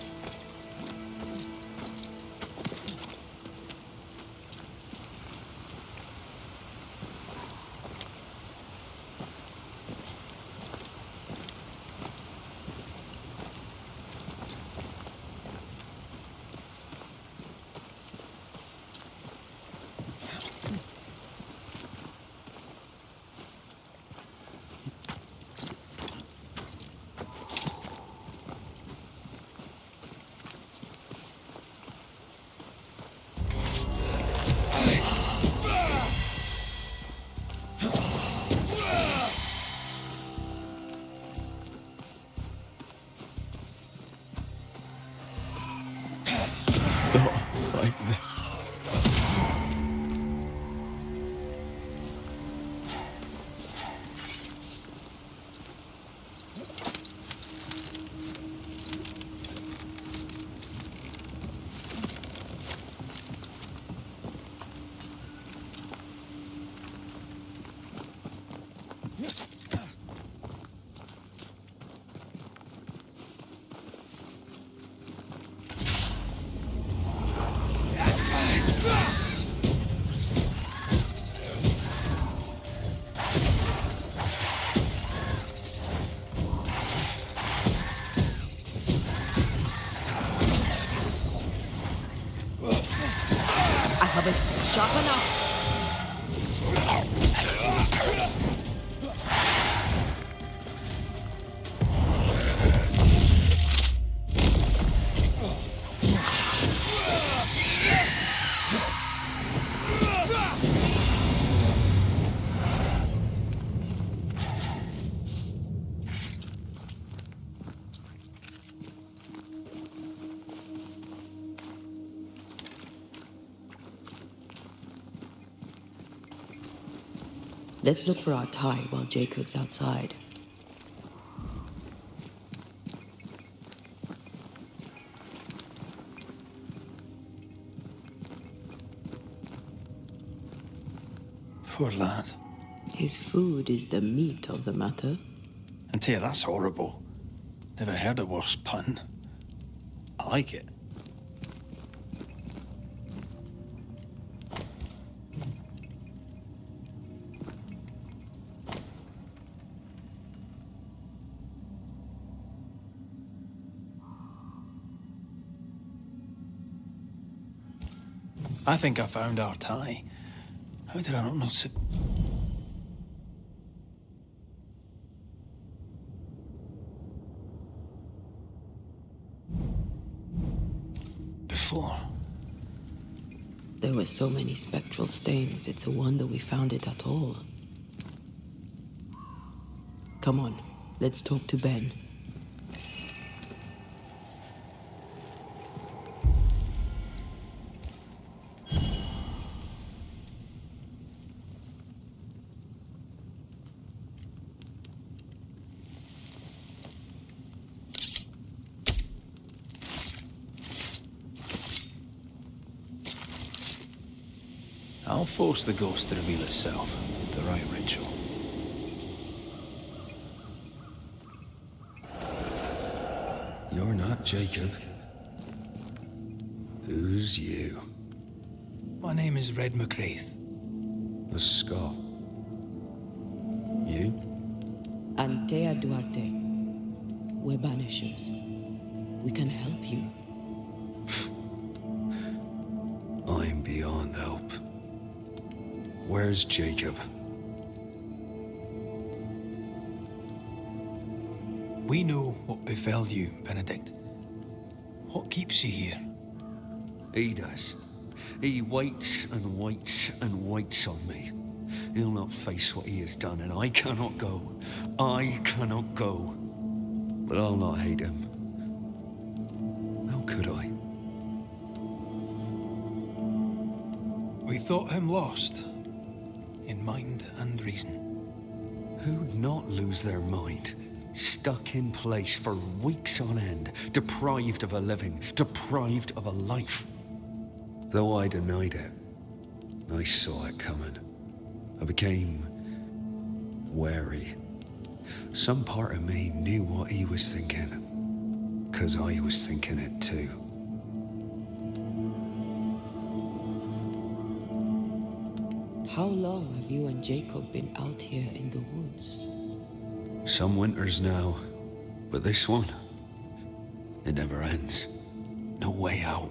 F: covered. Sharpen up.
A: Let's look for our tie while Jacob's outside.
C: Poor lad.
A: His food is the meat of the matter.
C: And tell you, that's horrible. Never heard a worse pun. I like it. I think I found our tie. How did I not notice it? Before.
A: There were so many spectral stains, it's a wonder we found it at all. Come on, let's talk to Ben.
C: I'll force the ghost to reveal itself. The right ritual.
J: You're not Jacob. Who's you?
C: My name is Red McGrath.
J: A Scot. You?
A: Antea Duarte. We're Banishers. We can help you.
J: I'm beyond help. Where's Jacob?
C: We know what befell you, Benedict. What keeps you here?
J: He does. He waits and waits and waits on me. He'll not face what he has done, and I cannot go. I cannot go. But I'll not hate him. How could I?
C: We thought him lost. In mind and reason.
J: Who'd not lose their mind? Stuck in place for weeks on end, deprived of a living, deprived of a life. Though I denied it, I saw it coming. I became wary. Some part of me knew what he was thinking, 'cause I was thinking it too.
A: How long have you and Jacob been out here in the woods?
J: Some winters now, but this one, it never ends. No way out,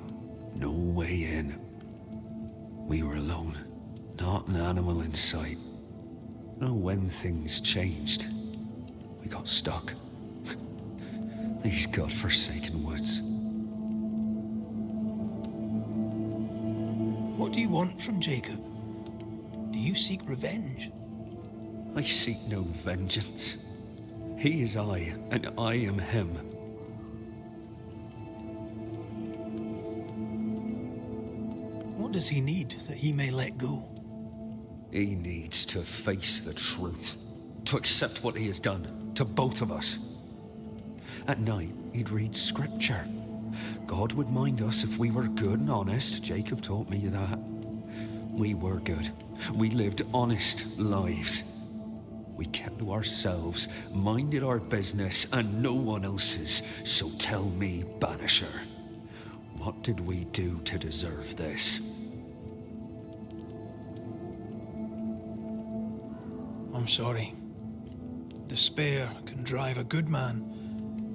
J: no way in. We were alone, not an animal in sight. Oh, when things changed, we got stuck. These godforsaken woods.
C: What do you want from Jacob? Do you seek revenge?
J: I seek no vengeance. He is I, and I am him.
C: What does he need that he may let go?
J: He needs to face the truth, to accept what he has done to both of us. At night, he'd read scripture. God would mind us if we were good and honest. Jacob taught me that. We were good. We lived honest lives. We kept to ourselves, minded our business and no one else's. So tell me, Banisher, what did we do to deserve this?
C: I'm sorry. Despair can drive a good man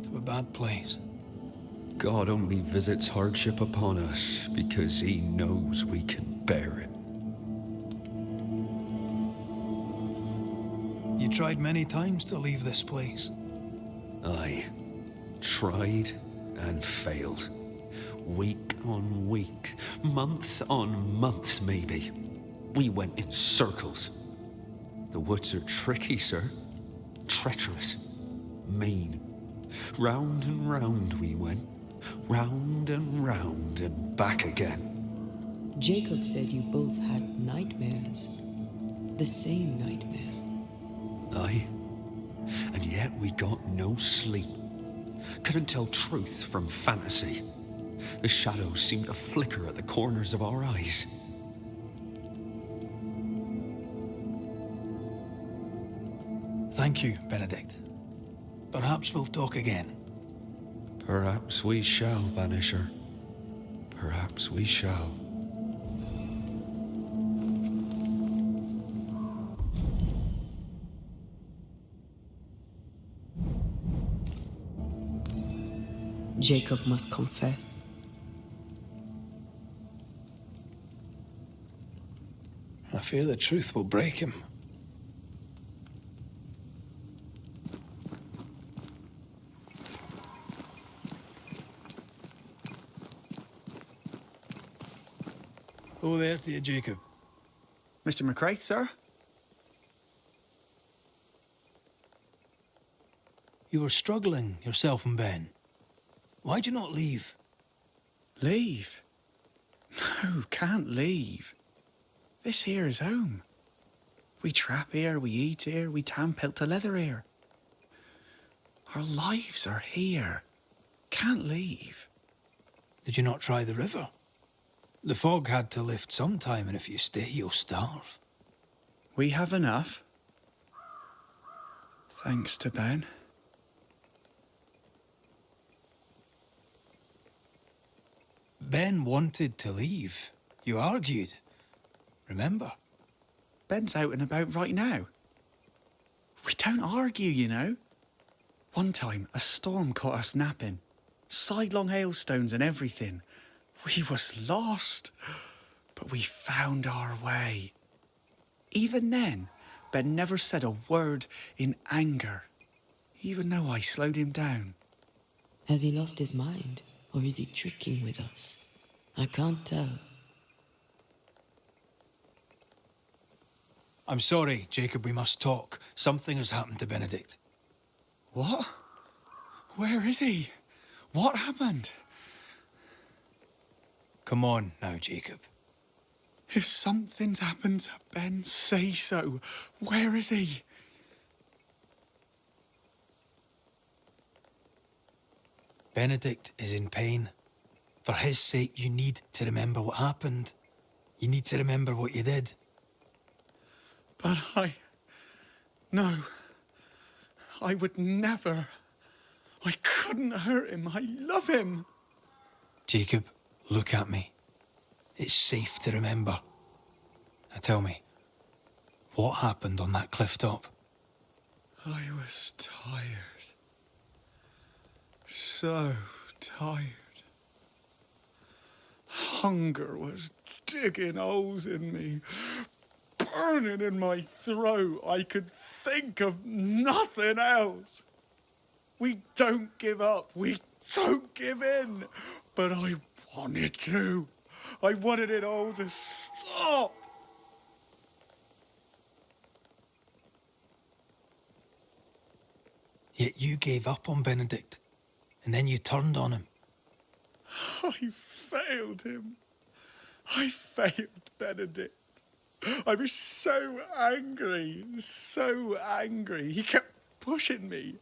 C: to a bad place.
J: God only visits hardship upon us because he knows we can bear it.
C: You tried many times to leave this place.
J: I tried and failed. Week on week, month on month, maybe. We went in circles. The woods are tricky, sir. Treacherous. Mean. Round and round we went. Round and back again.
A: Jacob said you both had nightmares. The same nightmare.
J: Aye. And yet we got no sleep. Couldn't tell truth from fantasy. The shadows seemed to flicker at the corners of our eyes.
C: Thank you, Benedict. Perhaps we'll talk again.
J: Perhaps we shall, Banisher. Perhaps we shall.
A: Jacob must confess.
C: I fear the truth will break him. Oh, there to you, Jacob.
G: Mr. McCraith, sir?
C: You were struggling, yourself and Ben. Why'd you not leave?
G: Leave? No, can't leave. This here is home. We trap here, we eat here, we tan pelt to leather here. Our lives are here. Can't leave.
C: Did you not try the river? The fog had to lift sometime, and if you stay, you'll starve.
G: We have enough. Thanks to Ben.
C: Ben wanted to leave. You argued. Remember?
G: Ben's out and about right now. We don't argue, you know. One time, a storm caught us napping. Sidelong hailstones and everything. We was lost. But we found our way. Even then, Ben never said a word in anger, even though I slowed him down.
A: Has he lost his mind, or is he tricking with us? I can't tell.
C: I'm sorry, Jacob, we must talk. Something has happened to Benedict.
G: What? Where is he? What happened?
C: Come on now, Jacob.
G: If something's happened to Ben, say so. Where is he?
C: Benedict is in pain. For his sake, you need to remember what happened. You need to remember what you did.
G: But No. I would never. I couldn't hurt him. I love him.
C: Jacob, look at me. It's safe to remember. Now tell me, what happened on that cliff top?
G: I was tired. So tired. Hunger was digging holes in me, burning in my throat. I could think of nothing else. We don't give up. We don't give in. But I wanted to. I wanted it all to stop.
C: Yet you gave up on Benedict, and then you turned on him.
G: I failed him. I failed Benedict. I was so angry, so angry. He kept pushing me.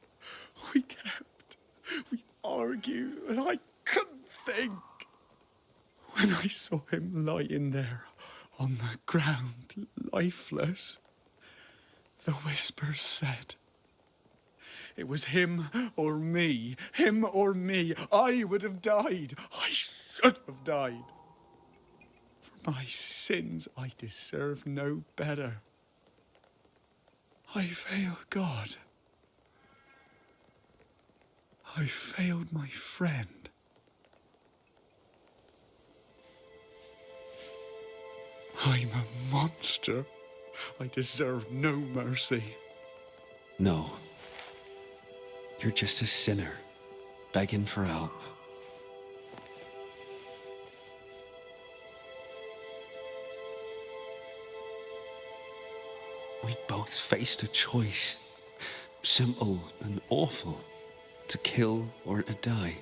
G: We argued, and I couldn't think. When I saw him lying there on the ground, lifeless, the whispers said, it was him or me, him or me. I would have died. I should have died. For my sins, I deserve no better. I failed God. I failed my friend.
H: I'm a monster. I deserve no mercy.
J: No. You're just a sinner, begging for help. We both faced a choice, simple and awful, to kill or to die.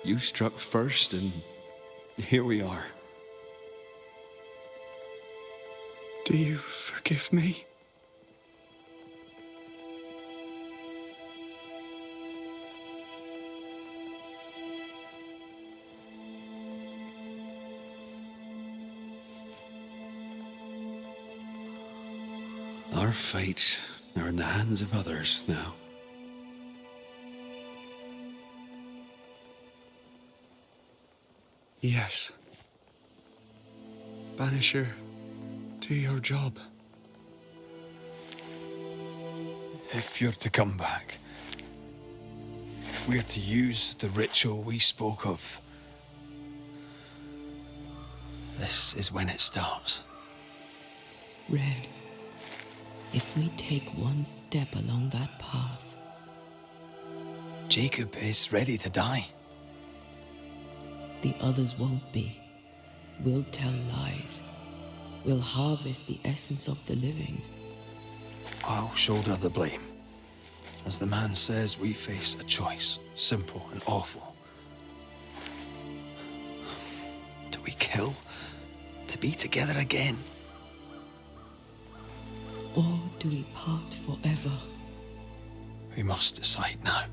J: You struck first, and here we are.
H: Do you forgive me?
J: Our fates are in the hands of others now.
H: Yes. Banisher, do your job.
C: If you're to come back, if we're to use the ritual we spoke of, this is when it starts.
A: Red, if we take one step along that path,
C: Jacob is ready to die.
A: the others won't be. We'll tell lies. We'll harvest the essence of the living.
C: I'll shoulder the blame. As the man says, we face a choice, simple and awful. Do we kill to be together again?
A: Or do we part forever?
C: We must decide now.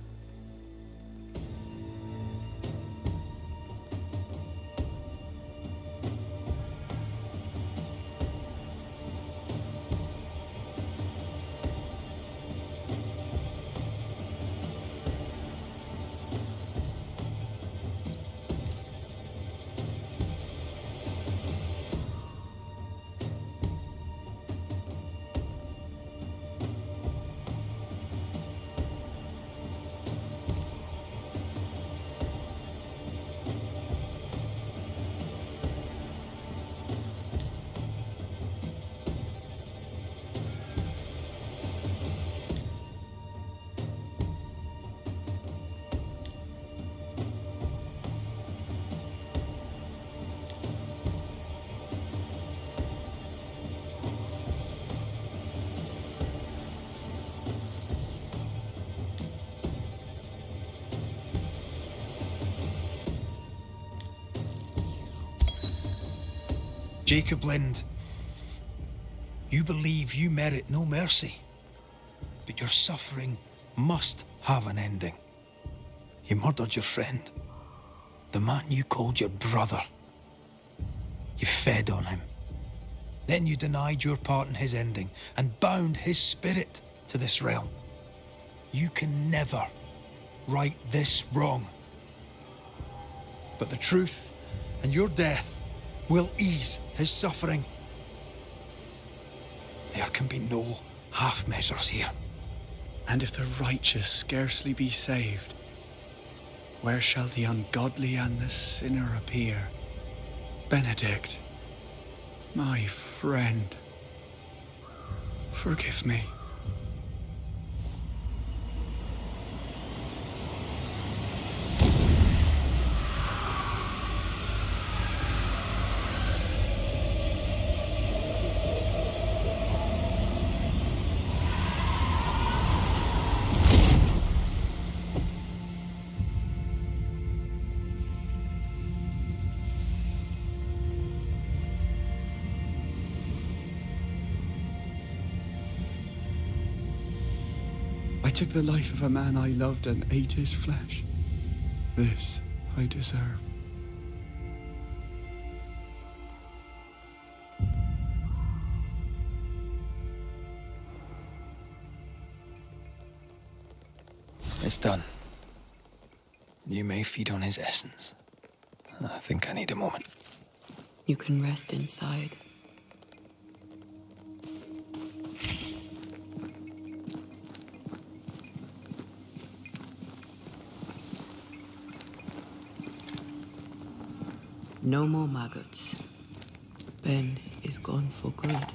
C: Jacob Lind, you believe you merit no mercy, but your suffering must have an ending. You murdered your friend, the man you called your brother. You fed on him. Then you denied your part in his ending and bound his spirit to this realm. You can never right this wrong. But the truth and your death will ease his suffering. There can be no half measures here.
H: And if the righteous scarcely be saved, where shall the ungodly and the sinner appear? Benedict, my friend, forgive me. I took the life of a man I loved and ate his flesh. This I deserve.
C: It's done. You may feed on his essence. I think I need a moment.
A: You can rest inside. No more maggots. Ben is gone for good.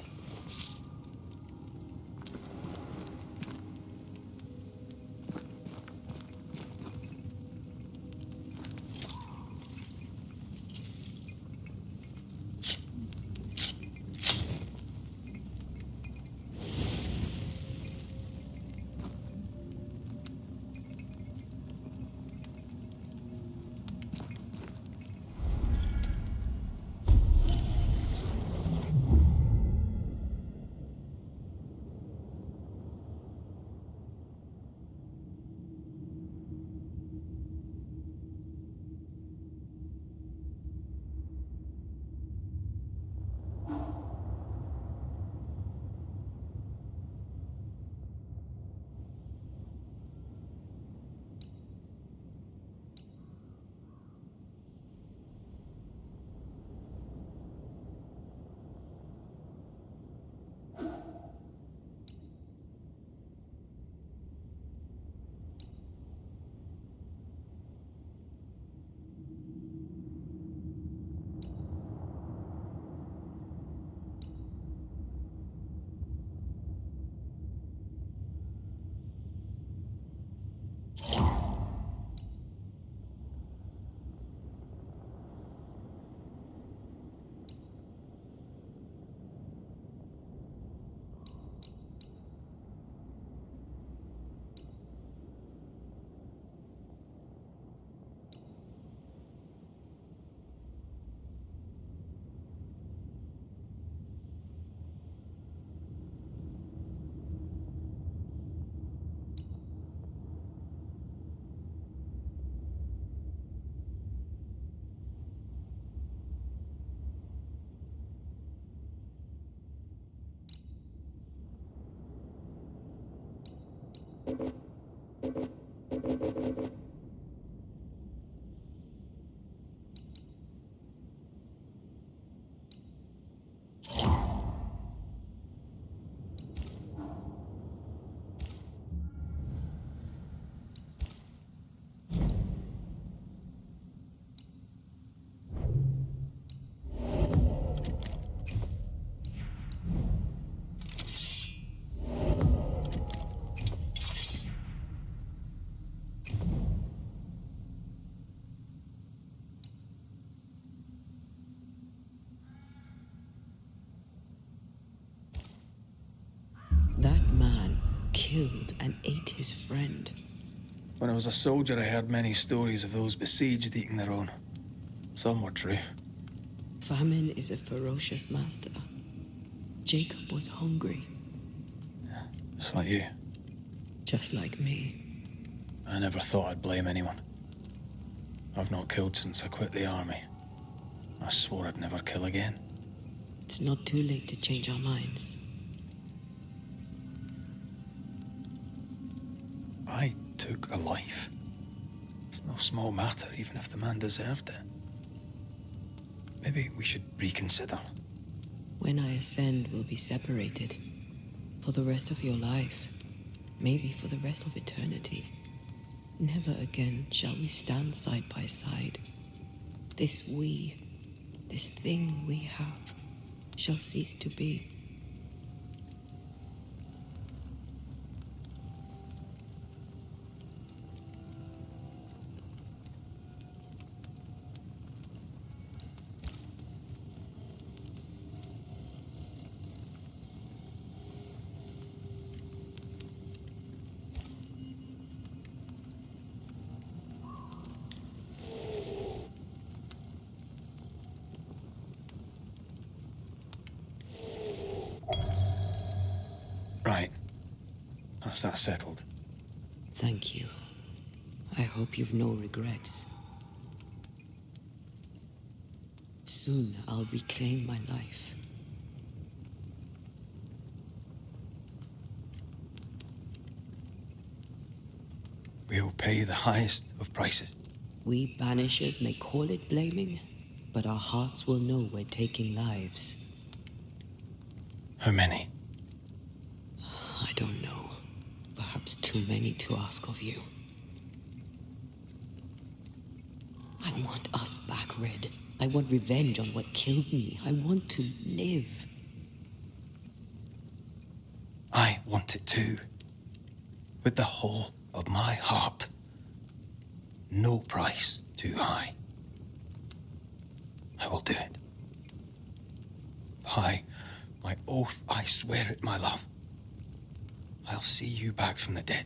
A: That man killed and ate his friend.
C: When I was a soldier, I heard many stories of those besieged eating their own. Some were true.
A: Famine is a ferocious master. Jacob was hungry.
C: Yeah, just like you.
A: Just like me.
C: I never thought I'd blame anyone. I've not killed since I quit the army. I swore I'd never kill again.
A: It's not too late to change our minds.
C: I took a life. It's no small matter, even if the man deserved it. Maybe we should reconsider.
A: When I ascend, we'll be separated. For the rest of your life. Maybe for the rest of eternity. Never again shall we stand side by side. This thing we have, shall cease to be.
C: Right. That's that settled.
A: Thank you. I hope you've no regrets. Soon I'll reclaim my life.
C: We'll pay the highest of prices.
A: We banishers may call it blaming, but our hearts will know we're taking lives.
C: How many?
A: I don't know. Perhaps too many to ask of you. I want us back, Red. I want revenge on what killed me. I want to live.
C: I want it too. With the whole of my heart. No price too high. I will do it. By my oath, I swear it, my love. I'll see you back from the dead.